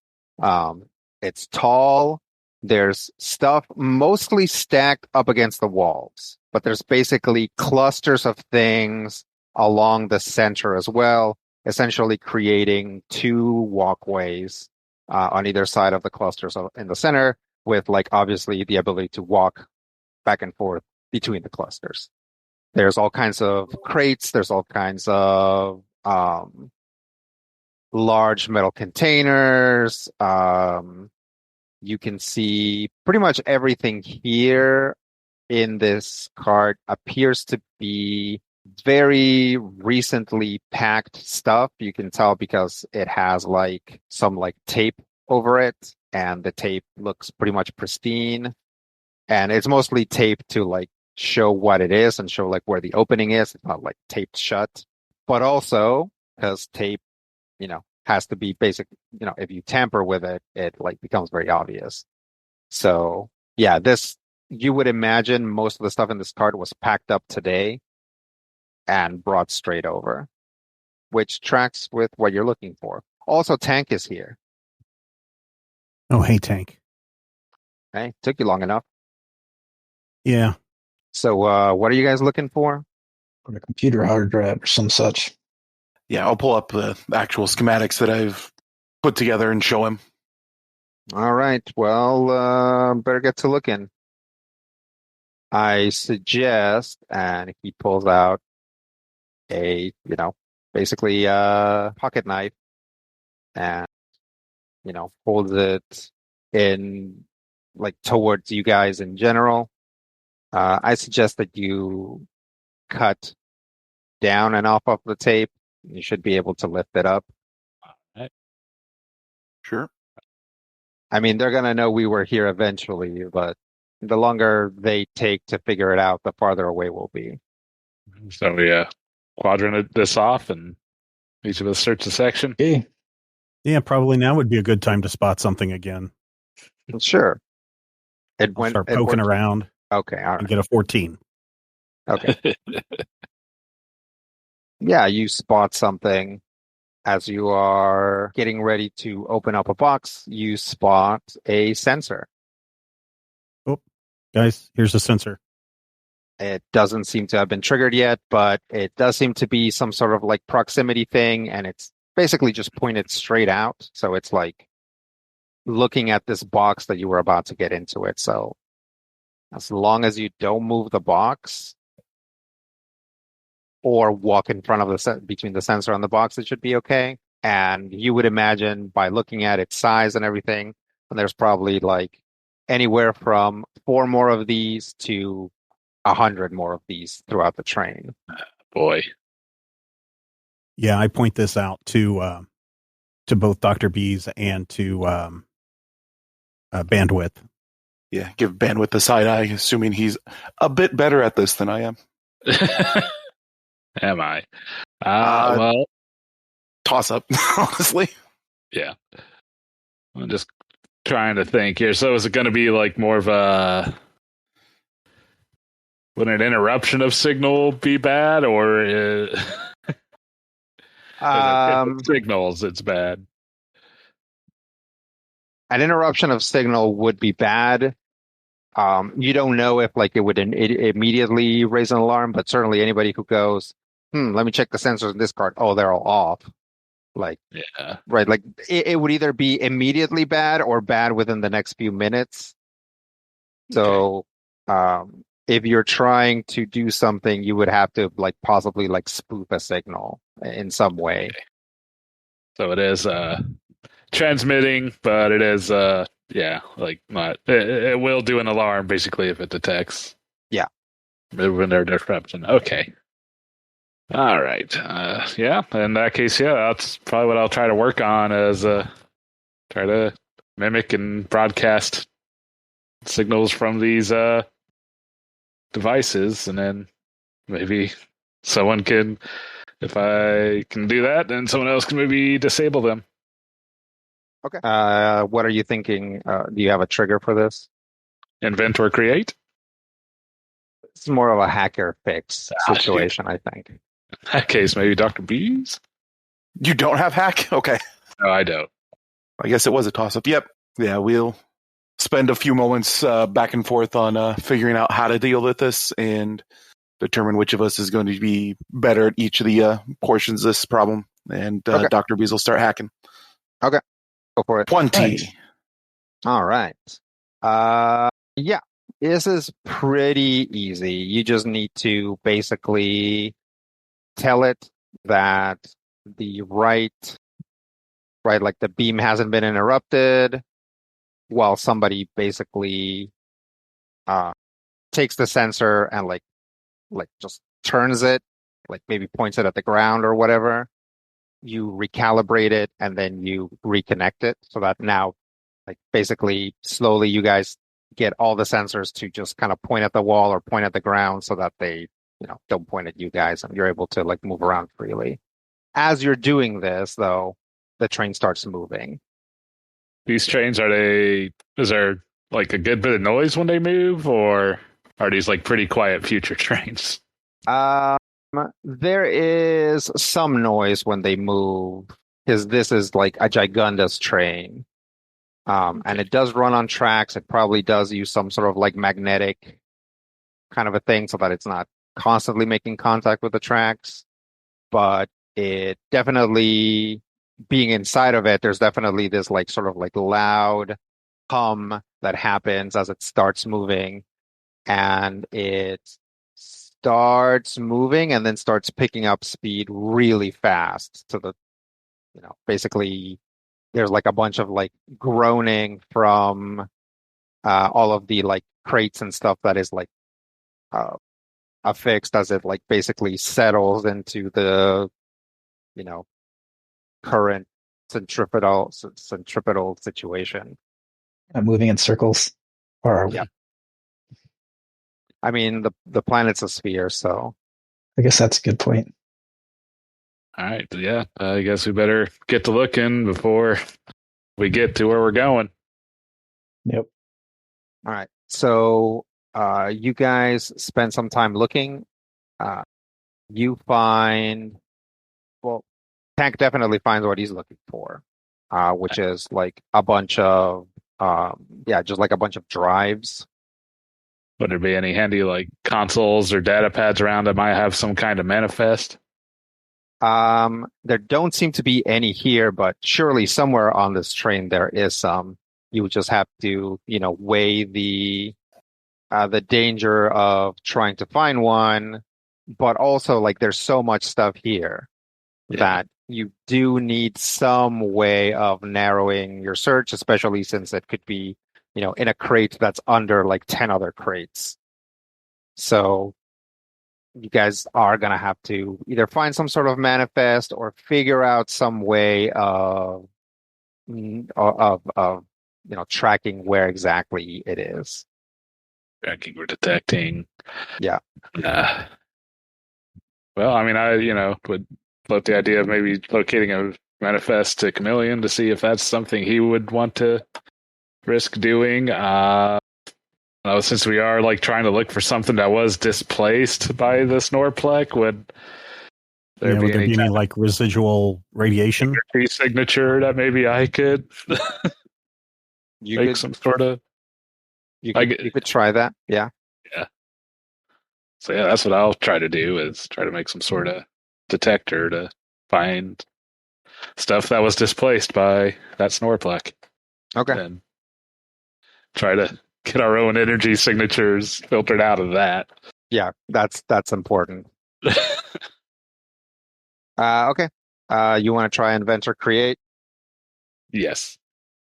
It's tall. There's stuff mostly stacked up against the walls, but there's basically clusters of things along the center as well, essentially creating two walkways on either side of the clusters in the center, with like obviously the ability to walk back and forth between the clusters. There's all kinds of crates. There's all kinds of large metal containers. You can see pretty much everything here in this cart appears to be very recently packed stuff. You can tell because it has like some like tape over it, and the tape looks pretty much pristine. And it's mostly taped to like show what it is and show like where the opening is. It's not like taped shut, but also because tape, has to be basic. If you tamper with it, it like becomes very obvious. So yeah, you would imagine most of the stuff in this cart was packed up today and brought straight over, which tracks with what you're looking for. Also, Tank is here. Oh, hey, Tank. Okay, took you long enough. Yeah. So what are you guys looking for? Or a computer hard drive or some such. Yeah, I'll pull up the actual schematics that I've put together and show him. All right. Well, better get to looking. I suggest, and he pulls out a, basically a pocket knife and, holds it in, like, towards you guys in general. I suggest that you cut down and off of the tape. You should be able to lift it up. All right. Sure. I mean, they're going to know we were here eventually, but the longer they take to figure it out, the farther away we'll be. So we quadrant this off, and each of us search a section. Okay. Yeah, probably now would be a good time to spot something again. Sure. Start poking around. Okay, all right. And get a 14. Okay. Yeah, you spot something as you are getting ready to open up a box. You spot a sensor. Oh, guys, here's the sensor. It doesn't seem to have been triggered yet, but it does seem to be some sort of like proximity thing, and it's basically just pointed straight out. So it's like looking at this box that you were about to get into it. So as long as you don't move the box or walk in front of between the sensor and the box, it should be okay. And you would imagine by looking at its size and everything, and there's probably like anywhere from 4 more of these to 100 more of these throughout the train. Boy. Yeah, I point this out to both Dr. Bees and to Bandwidth. Yeah, give Bandwidth a side eye, assuming he's a bit better at this than I am. Am I? Well, toss up, honestly. Yeah. I'm just trying to think here. So is it going to be like more of a... Would an interruption of signal be bad, or signals it's bad? An interruption of signal would be bad. You don't know if like it would immediately raise an alarm, but certainly anybody who goes, let me check the sensors in this card. Oh, they're all off. Like, yeah, right. Like it would either be immediately bad or bad within the next few minutes. So, if you're trying to do something, you would have to like possibly like spoof a signal in some way. Okay. So it is transmitting, but it is like not. It will do an alarm basically if it detects. Yeah. When they're disruption. Okay. All right. Yeah. In that case, yeah, that's probably what I'll try to work on is try to mimic and broadcast signals from these devices, and then maybe someone can, if I can do that, then someone else can maybe disable them. Okay. What are you thinking? Do you have a trigger for this? Invent or create? It's more of a hacker fix situation, I think. In that case, maybe Dr. Bees? You don't have hack? Okay. No, I don't. I guess it was a toss-up. Yep. Yeah, we'll spend a few moments back and forth on figuring out how to deal with this and determine which of us is going to be better at each of the portions of this problem. And Dr. Bees will start hacking. Okay. Go for it. 20. Nice. All right. Yeah, this is pretty easy. You just need to basically tell it that the right, like the beam hasn't been interrupted, while somebody basically takes the sensor and like just turns it, like maybe points it at the ground or whatever. You recalibrate it and then you reconnect it so that now, like basically slowly you guys get all the sensors to just kind of point at the wall or point at the ground so that they, don't point at you guys and you're able to like move around freely. As you're doing this, though, the train starts moving. These trains, is there like a good bit of noise when they move, or are these like pretty quiet future trains? There is some noise when they move, because this is like a Gigundus train. And it does run on tracks. It probably does use some sort of like magnetic kind of a thing so that it's not constantly making contact with the tracks. But it definitely, being inside of it, there's definitely this like sort of like loud hum that happens as it starts moving. And it starts moving and then starts picking up speed really fast to the, basically there's like a bunch of like groaning from all of the like crates and stuff that is like affixed as it like basically settles into the, current centripetal situation. Moving in circles, or are we? Yeah. I mean, the planet's a sphere, so I guess that's a good point. All right, yeah, I guess we better get to looking before we get to where we're going. Yep. All right, so you guys spend some time looking. You find, well, Tank definitely finds what he's looking for, which is like a bunch of, just like a bunch of drives. Would there be any handy like consoles or data pads around that might have some kind of manifest? There don't seem to be any here, but surely somewhere on this train there is some. You would just have to, weigh the danger of trying to find one, but also like there's so much stuff here that you do need some way of narrowing your search, especially since it could be, in a crate that's under like 10 other crates. So you guys are going to have to either find some sort of manifest or figure out some way of tracking where exactly it is. Tracking or detecting. Yeah. Well, I mean, I would float the idea of maybe locating a manifest to Chameleon to see if that's something he would want to risk doing. Since we are like trying to look for something that was displaced by the Snorplek, would there be any like residual radiation signature that maybe I could some sort of? You could try that. Yeah. Yeah. So yeah, that's what I'll try to do is try to make some sort of detector to find stuff that was displaced by that Snorplek. Okay. And try to get our own energy signatures filtered out of that. Yeah, that's important. Okay. You want to try invent or create? Yes.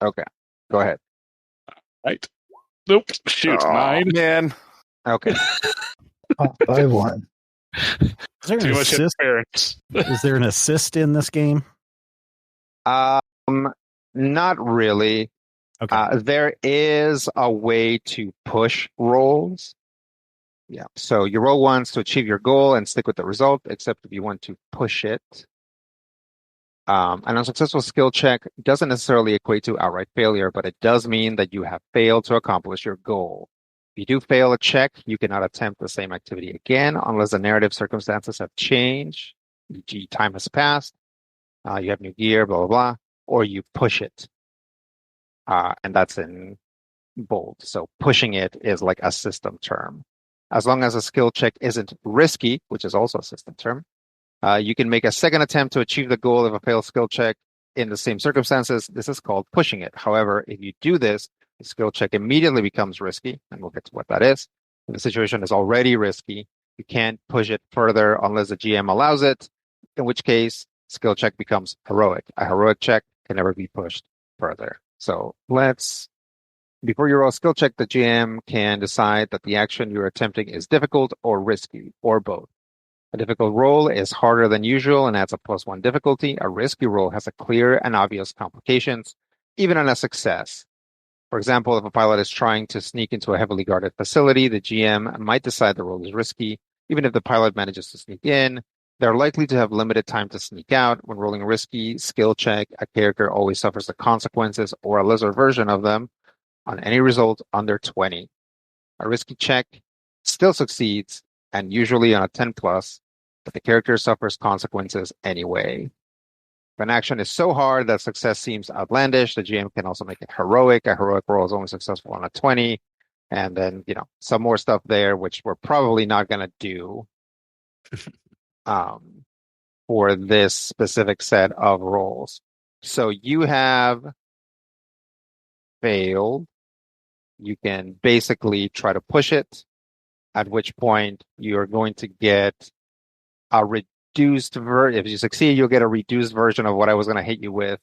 Okay. Go ahead. Right. Nope. Shoot, 9. Man. Okay. By 1. Is there Too an much assist? interference. Is there an assist in this game? Not really. Okay. There is a way to push rolls. Yeah. So you roll once to achieve your goal and stick with the result, except if you want to push it. An unsuccessful skill check doesn't necessarily equate to outright failure, but it does mean that you have failed to accomplish your goal. If you do fail a check, you cannot attempt the same activity again unless the narrative circumstances have changed, e.g. time has passed, you have new gear, blah, blah, blah, or you push it. And that's in bold. So pushing it is like a system term. As long as a skill check isn't risky, which is also a system term, you can make a second attempt to achieve the goal of a failed skill check in the same circumstances. This is called pushing it. However, if you do this, the skill check immediately becomes risky, and we'll get to what that is. If the situation is already risky, you can't push it further unless the GM allows it, in which case skill check becomes heroic. A heroic check can never be pushed further. So before you roll a skill check, the GM can decide that the action you're attempting is difficult or risky, or both. A difficult roll is harder than usual and adds a +1 difficulty. A risky roll has a clear and obvious complications, even on a success. For example, if a pilot is trying to sneak into a heavily guarded facility, the GM might decide the roll is risky. Even if the pilot manages to sneak in, they're likely to have limited time to sneak out. When rolling a risky skill check, a character always suffers the consequences or a lesser version of them on any result under 20. A risky check still succeeds, and usually on a 10+, but the character suffers consequences anyway. If an action is so hard that success seems outlandish, the GM can also make it heroic. A heroic roll is only successful on a 20. And then, some more stuff there, which we're probably not going to do for this specific set of rolls. So you have failed. You can basically try to push it, at which point you're going to get a reduced version. If you succeed, you'll get a reduced version of what I was going to hit you with,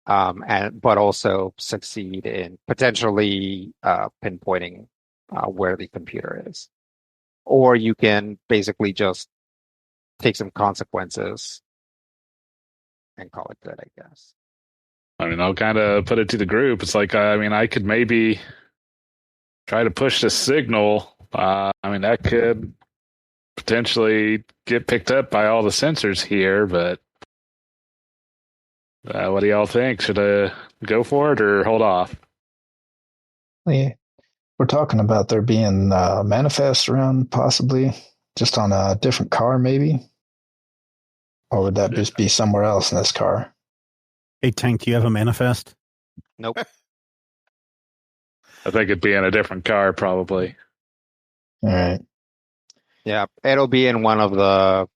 but also succeed in potentially pinpointing where the computer is. Or you can basically just take some consequences and call it good, I guess. I mean, I'll kind of put it to the group. It's like, I could maybe try to push the signal. That could potentially get picked up by all the sensors here, but what do y'all think? Should I go for it or hold off? Yeah. We're talking about there being manifests around, possibly just on a different car, maybe? Or would that just be somewhere else in this car? Hey, Tank, do you have a manifest? Nope. I think it'd be in a different car, probably. All right. Yeah, it'll be in one of the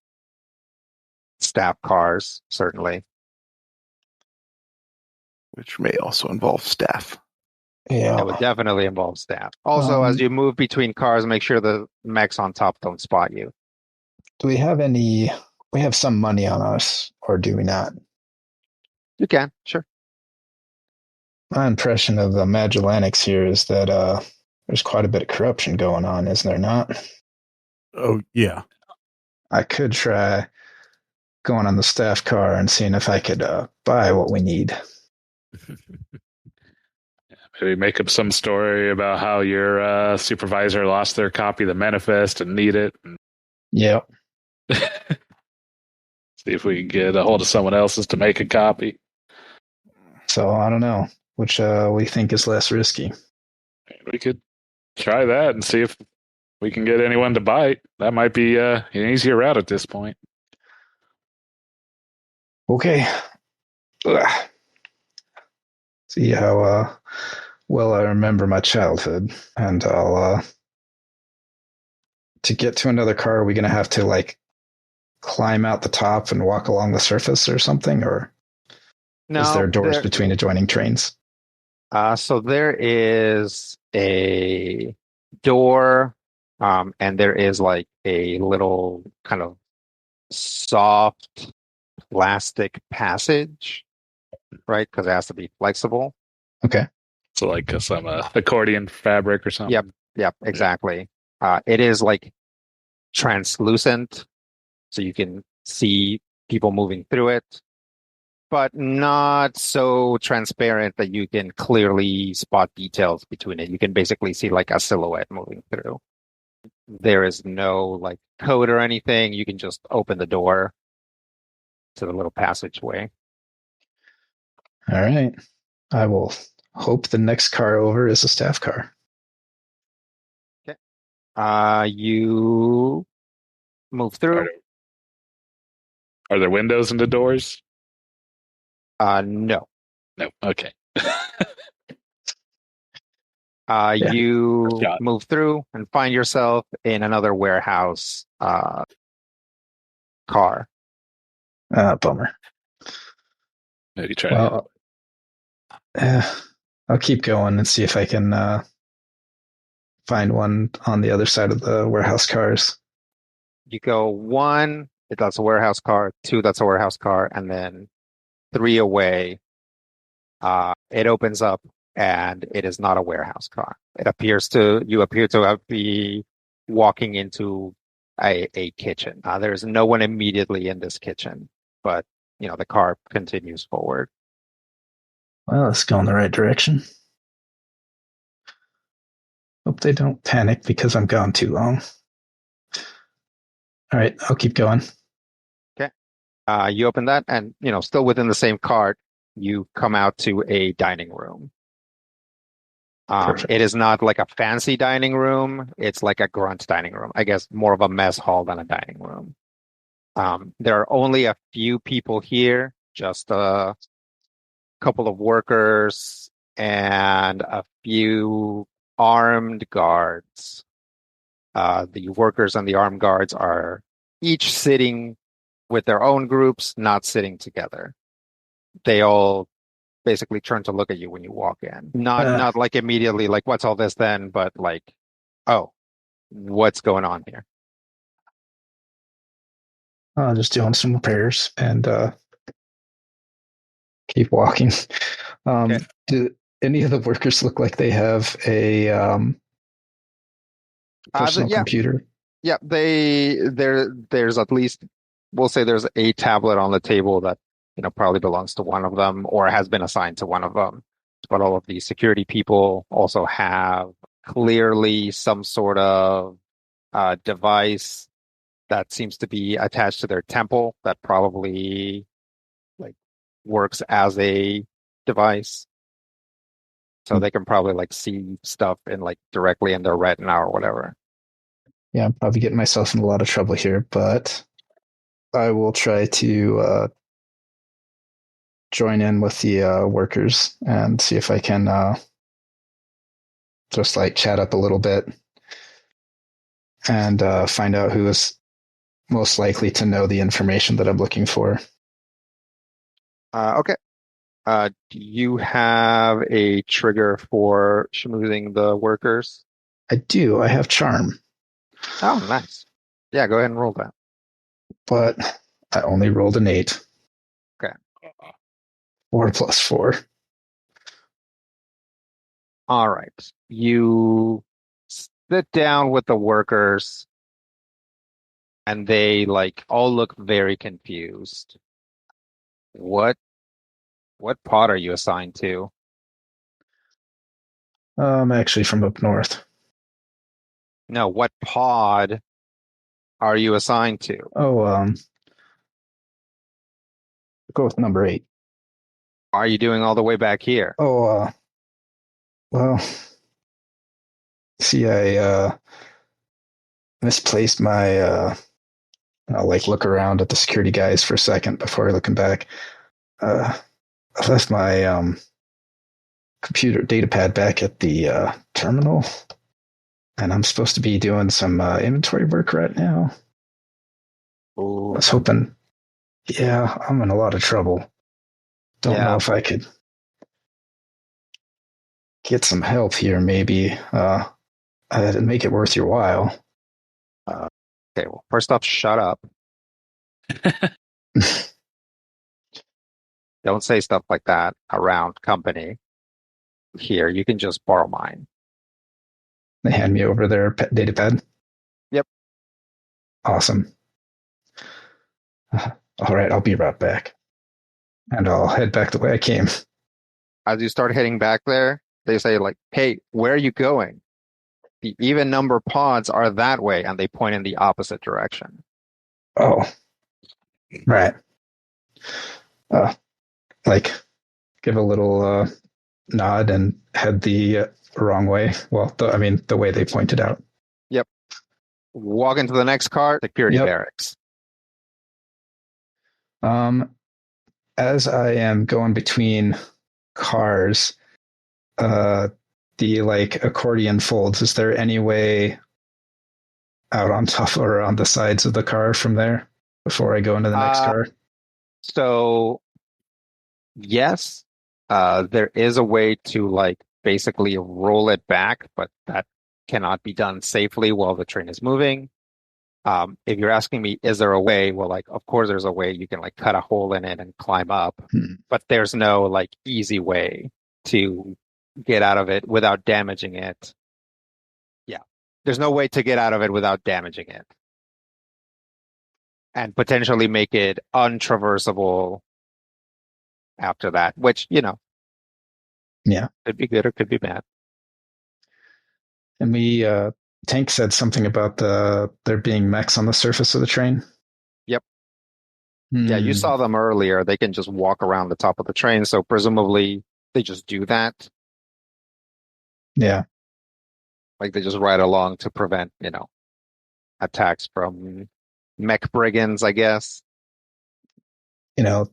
staff cars, certainly. Which may also involve staff. Yeah. It would definitely involve staff. Also, as you move between cars, make sure the mechs on top don't spot you. Do we have any? We have some money on us, or do we not? You can, sure. My impression of the Magellanics here is that there's quite a bit of corruption going on, isn't there not? Oh, yeah. I could try going on the staff car and seeing if I could buy what we need. Maybe make up some story about how your supervisor lost their copy of the manifest and need it. Yep. See if we can get a hold of someone else's to make a copy. So I don't know which we think is less risky. We could try that and see if we can get anyone to bite. That might be an easier route at this point. Okay. Ugh. See how well I remember my childhood, and I'll to get to another car. Are we gonna have to like climb out the top and walk along the surface or something, or is there doors between adjoining trains? So there is a door, and there is like a little kind of soft plastic passage, right? Because it has to be flexible. Okay. So like some accordion fabric or something. Yep, exactly. It is like translucent, so you can see people moving through it, but not so transparent that you can clearly spot details between it. You can basically see like a silhouette moving through. There is no like code or anything. You can just open the door to the little passageway. All right. I will hope the next car over is a staff car. Okay. You move through. Are there windows in the doors? No. No. Okay. You move through and find yourself in another warehouse car. Bummer. Maybe try. I'll keep going and see if I can find one on the other side of the warehouse cars. You go 1, that's a warehouse car. 2, that's a warehouse car, and then 3 away. It opens up, and it is not a warehouse car. You appear to be walking into a kitchen. There's no one immediately in this kitchen, but the car continues forward. Well, let's go in the right direction. Hope they don't panic because I'm gone too long. All right, I'll keep going. Okay. You open that, and still within the same cart, you come out to a dining room. It is not like a fancy dining room. It's like a grunt dining room. I guess more of a mess hall than a dining room. There are only a few people here, just a couple of workers and a few armed guards. The workers and the armed guards are each sitting with their own groups, not sitting together. They all basically turn to look at you when you walk in. Not like immediately, like, what's all this then? But like, oh, what's going on here? Just doing some repairs and keep walking. Okay. Do any of the workers look like they have a personal computer? Yeah, there's at least, we'll say there's a tablet on the table that probably belongs to one of them or has been assigned to one of them. But all of the security people also have clearly some sort of device that seems to be attached to their temple that probably like works as a device. So they can probably like see stuff in like directly in their retina or whatever. Yeah, I'm probably getting myself in a lot of trouble here, but I will try to join in with the workers and see if I can just like chat up a little bit. and find out who is most likely to know the information that I'm looking for. Okay. Do you have a trigger for schmoozing the workers? I do. I have charm. Oh, nice. Yeah, go ahead and roll that. But I only rolled an 8. Okay. 4 plus 4. All right. You sit down with the workers and they all look very confused. What pod are you assigned to? I'm actually from up north. No, what pod are you assigned to? Oh, go with number 8. Why are you doing all the way back here? Oh, well, see, I misplaced my. I'll look around at the security guys for a second before looking back. I left my computer data pad back at the terminal, and I'm supposed to be doing some inventory work right now. Ooh. I was hoping. Yeah, I'm in a lot of trouble. Don't know if I could get some help here, maybe. To make it worth your while. Okay, well, first off, shut up. Don't say stuff like that around company. Here, you can just borrow mine. They hand me over their data pad? Yep. Awesome. All right, I'll be right back. And I'll head back the way I came. As you start heading back there, they say, hey, where are you going? The even number pods are that way, and they point in the opposite direction. Oh. Right. Give a little nod and head the wrong way. Well, the way they pointed out. Yep. Walk into the next car, security barracks. As I am going between cars, the accordion folds, is there any way out on top or on the sides of the car from there before I go into the next car? So, yes, there is a way to basically roll it back, but that cannot be done safely while the train is moving. If you're asking me, is there a way? Well, of course there's a way. You can cut a hole in it and climb up, but there's no easy way to get out of it without damaging it. Yeah, there's no way to get out of it without damaging it and potentially make it untraversable after that, which, yeah, could be good or could be bad. And Tank said something about there being mechs on the surface of the train. Yep. Yeah, you saw them earlier. They can just walk around the top of the train, so presumably they just do that. Yeah. They just ride along to prevent, attacks from mech brigands, I guess.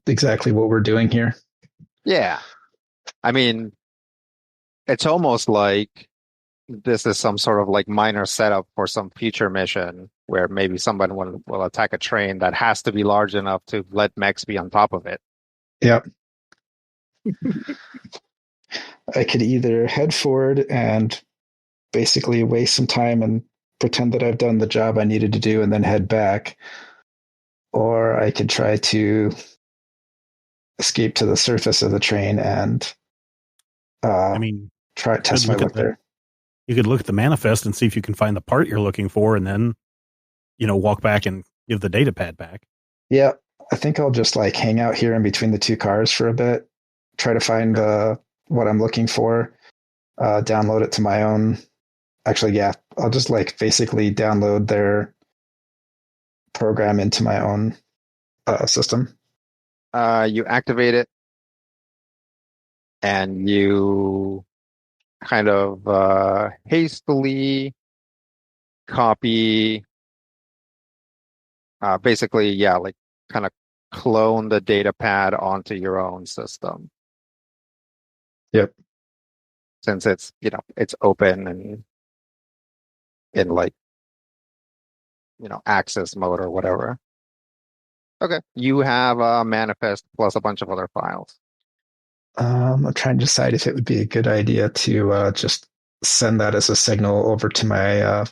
Exactly what we're doing here. Yeah. I mean, it's almost like this is some sort of minor setup for some future mission where maybe someone will attack a train that has to be large enough to let mechs be on top of it. Yep. I could either head forward and basically waste some time and pretend that I've done the job I needed to do and then head back, or I could try to escape to the surface of the train and try to test my luck there. You could look at the manifest and see if you can find the part you're looking for, and then walk back and give the data pad back. Yeah, I think I'll just hang out here in between the two cars for a bit, try to find what I'm looking for, download it to my own. Actually, yeah, I'll just basically download their program into my own system. You activate it, and you kind of hastily copy, basically, yeah, kind of clone the data pad onto your own system. Yep. Since it's, it's open and in access mode or whatever. Okay, you have a manifest plus a bunch of other files. I'm trying to decide if it would be a good idea to just send that as a signal over to my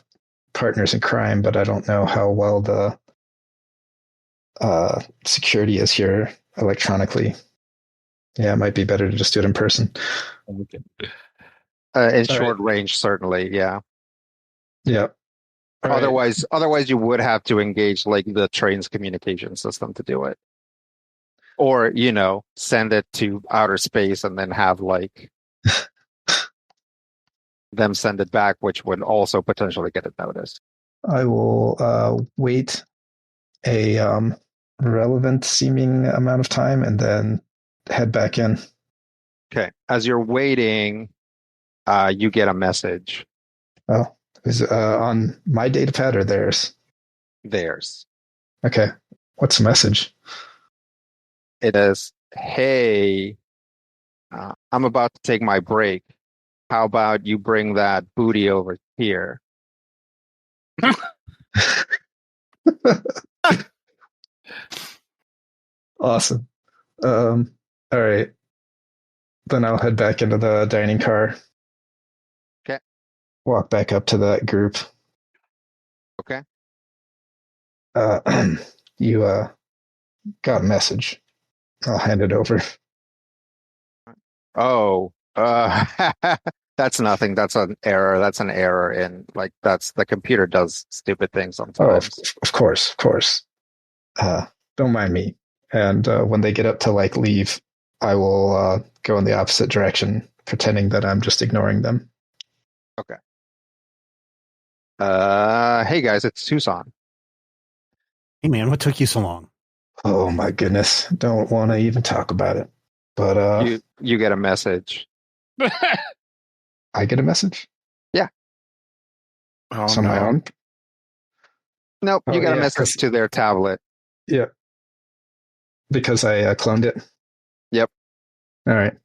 partners in crime, but I don't know how well the security is here electronically. Yeah, it might be better to just do it in person. In short range, certainly, yeah. Yeah. Otherwise, you would have to engage like the train's communication system to do it, or send it to outer space and then have like them send it back, which would also potentially get it noticed. I will wait a relevant seeming amount of time and then head back in. Okay. As you're waiting, you get a message. Oh, is it on my data pad or theirs? Theirs. Okay. What's the message? It is, hey, I'm about to take my break. How about you bring that booty over here? Awesome. All right. Then I'll head back into the dining car. Okay. Walk back up to that group. Okay. You got a message. I'll hand it over. Oh, that's nothing. That's an error. That's an error in the computer does stupid things sometimes. Oh, of course. Don't mind me. And when they get up to leave, I will go in the opposite direction, pretending that I'm just ignoring them. Okay. Hey guys, it's Tucson. Hey man, what took you so long? Oh my goodness. Don't want to even talk about it. But you get a message. I get a message? Yeah. Oh, so my own? Nope, you got a message to their tablet. Yeah. Because I cloned it? Yep. All right.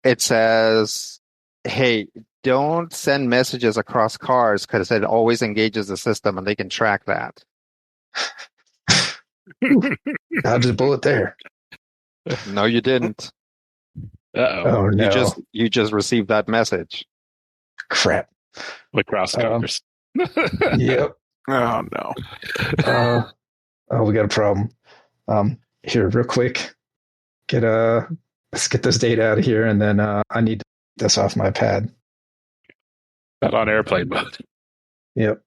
It says, hey, don't send messages across cars because it always engages the system and they can track that. Dodged a bullet there. No, you didn't. Uh-oh. Oh, no. You just received that message. Crap. Lacrosse colors. Yep. Oh, no. We got a problem. Here, real quick. Let's get this data out of here, and then I need to get this off my pad. Not on airplane mode. Yep.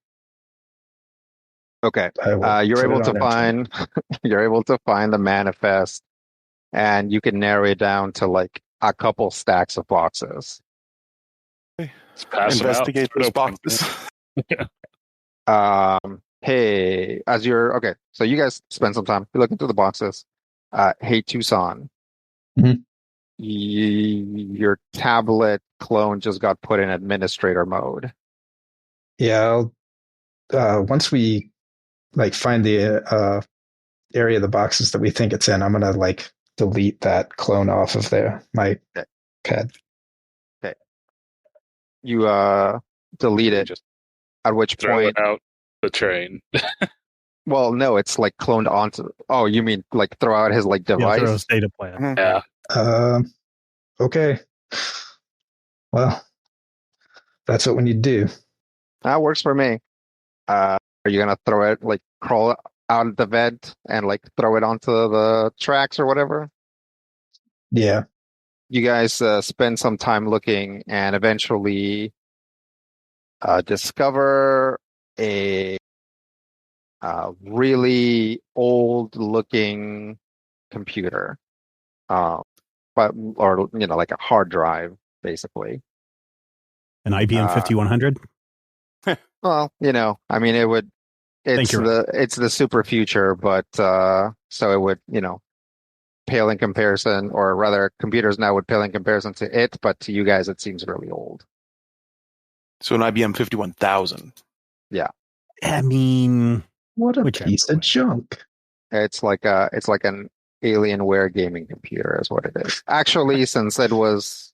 Okay. You're able to find the manifest, and you can narrow it down to a couple stacks of boxes. Investigate those boxes. Hey, so you guys spend some time looking through the boxes. Hey, Tucson. Mm-hmm. Your tablet clone just got put in administrator mode. Yeah. Once we find the area of the boxes that we think it's in, I'm gonna delete that clone off of my pad. Okay. You delete it. Just at which throw point it out the train. Well, no, it's cloned onto. Oh, you mean throw out his device? Throw his data plan. Yeah. Okay. Well, that's what we need to do. That works for me. Are you gonna throw it crawl out of the vent and throw it onto the tracks or whatever? Yeah. You guys spend some time looking and eventually discover a really old-looking computer, a hard drive, basically. An IBM 5100. Well, I mean, it would. It's the super future, but so it would, pale in comparison, or rather, computers now would pale in comparison to it, but to you guys, it seems really old. So an IBM 51000. Yeah. I mean, what a piece of junk. It's like an Alienware gaming computer is what it is. Actually, since it was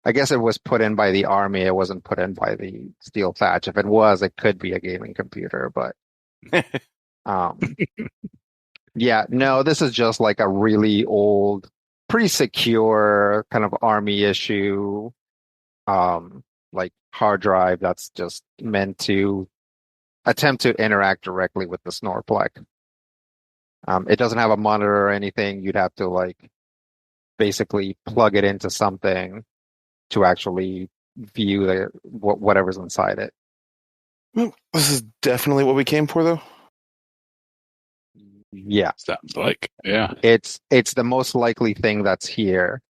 I guess it was put in by the army. It wasn't put in by the Steel Thatch. If it was, it could be a gaming computer, but yeah, no, this is just like a really old, pretty secure kind of army issue, like hard drive that's just meant to attempt to interact directly with the Snorplek. It doesn't have a monitor or anything. You'd have to like basically plug it into something to actually view whatever's inside it. Well, this is definitely what we came for, though. Yeah, Sounds like, yeah. it's the most likely thing that's here,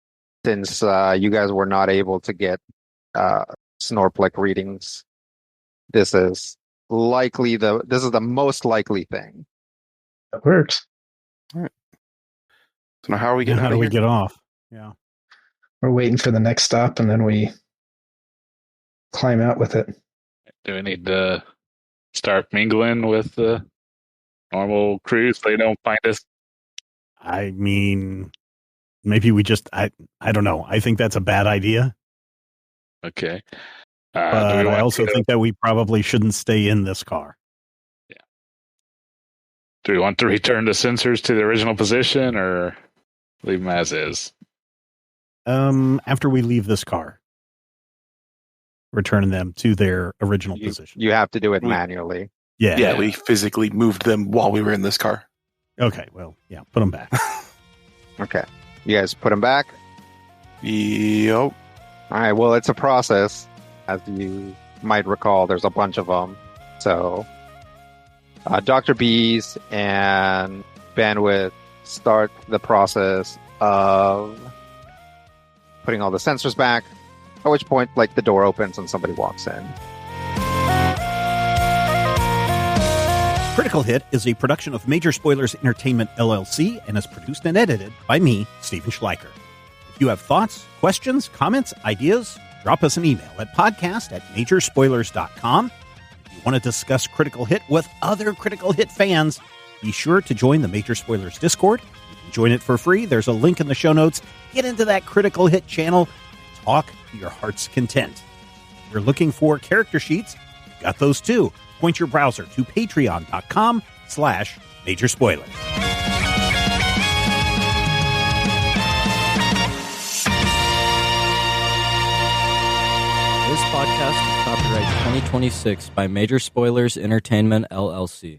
since you guys were not able to get Snorplek readings. This is the most likely thing. That works. All right. So now how are we getting How out do of we here? get off? Yeah. We're waiting for the next stop, and then we climb out with it. Do we need to start mingling with the normal crew so they don't find us? I mean, maybe we just, I don't know. I think that's a bad idea. Okay. But I also think that we probably shouldn't stay in this car. Do we want to return the sensors to the original position or leave them as is? After we leave this car, returning them to their original position. You have to do it manually. Yeah. We physically moved them while we were in this car. Okay, well, yeah, put them back. Okay. You guys put them back? Yep. All right, well, it's a process. As you might recall, there's a bunch of them. So, Dr. Bees and Bandwidth start the process of putting all the sensors back, at which point, like, the door opens and somebody walks in. Critical Hit is a production of Major Spoilers Entertainment, LLC, and is produced and edited by me, Steven Schleicher. If you have thoughts, questions, comments, ideas, drop us an email at podcast@majorspoilers.com. If you want to discuss Critical Hit with other Critical Hit fans, be sure to join the Major Spoilers Discord. You can join it for free. There's a link in the show notes. Get into that Critical Hit channel and talk to your heart's content. If you're looking for character sheets, we've got those too. Point your browser to patreon.com/Major Spoilers. This podcast is copyright 2026 by Major Spoilers Entertainment, LLC.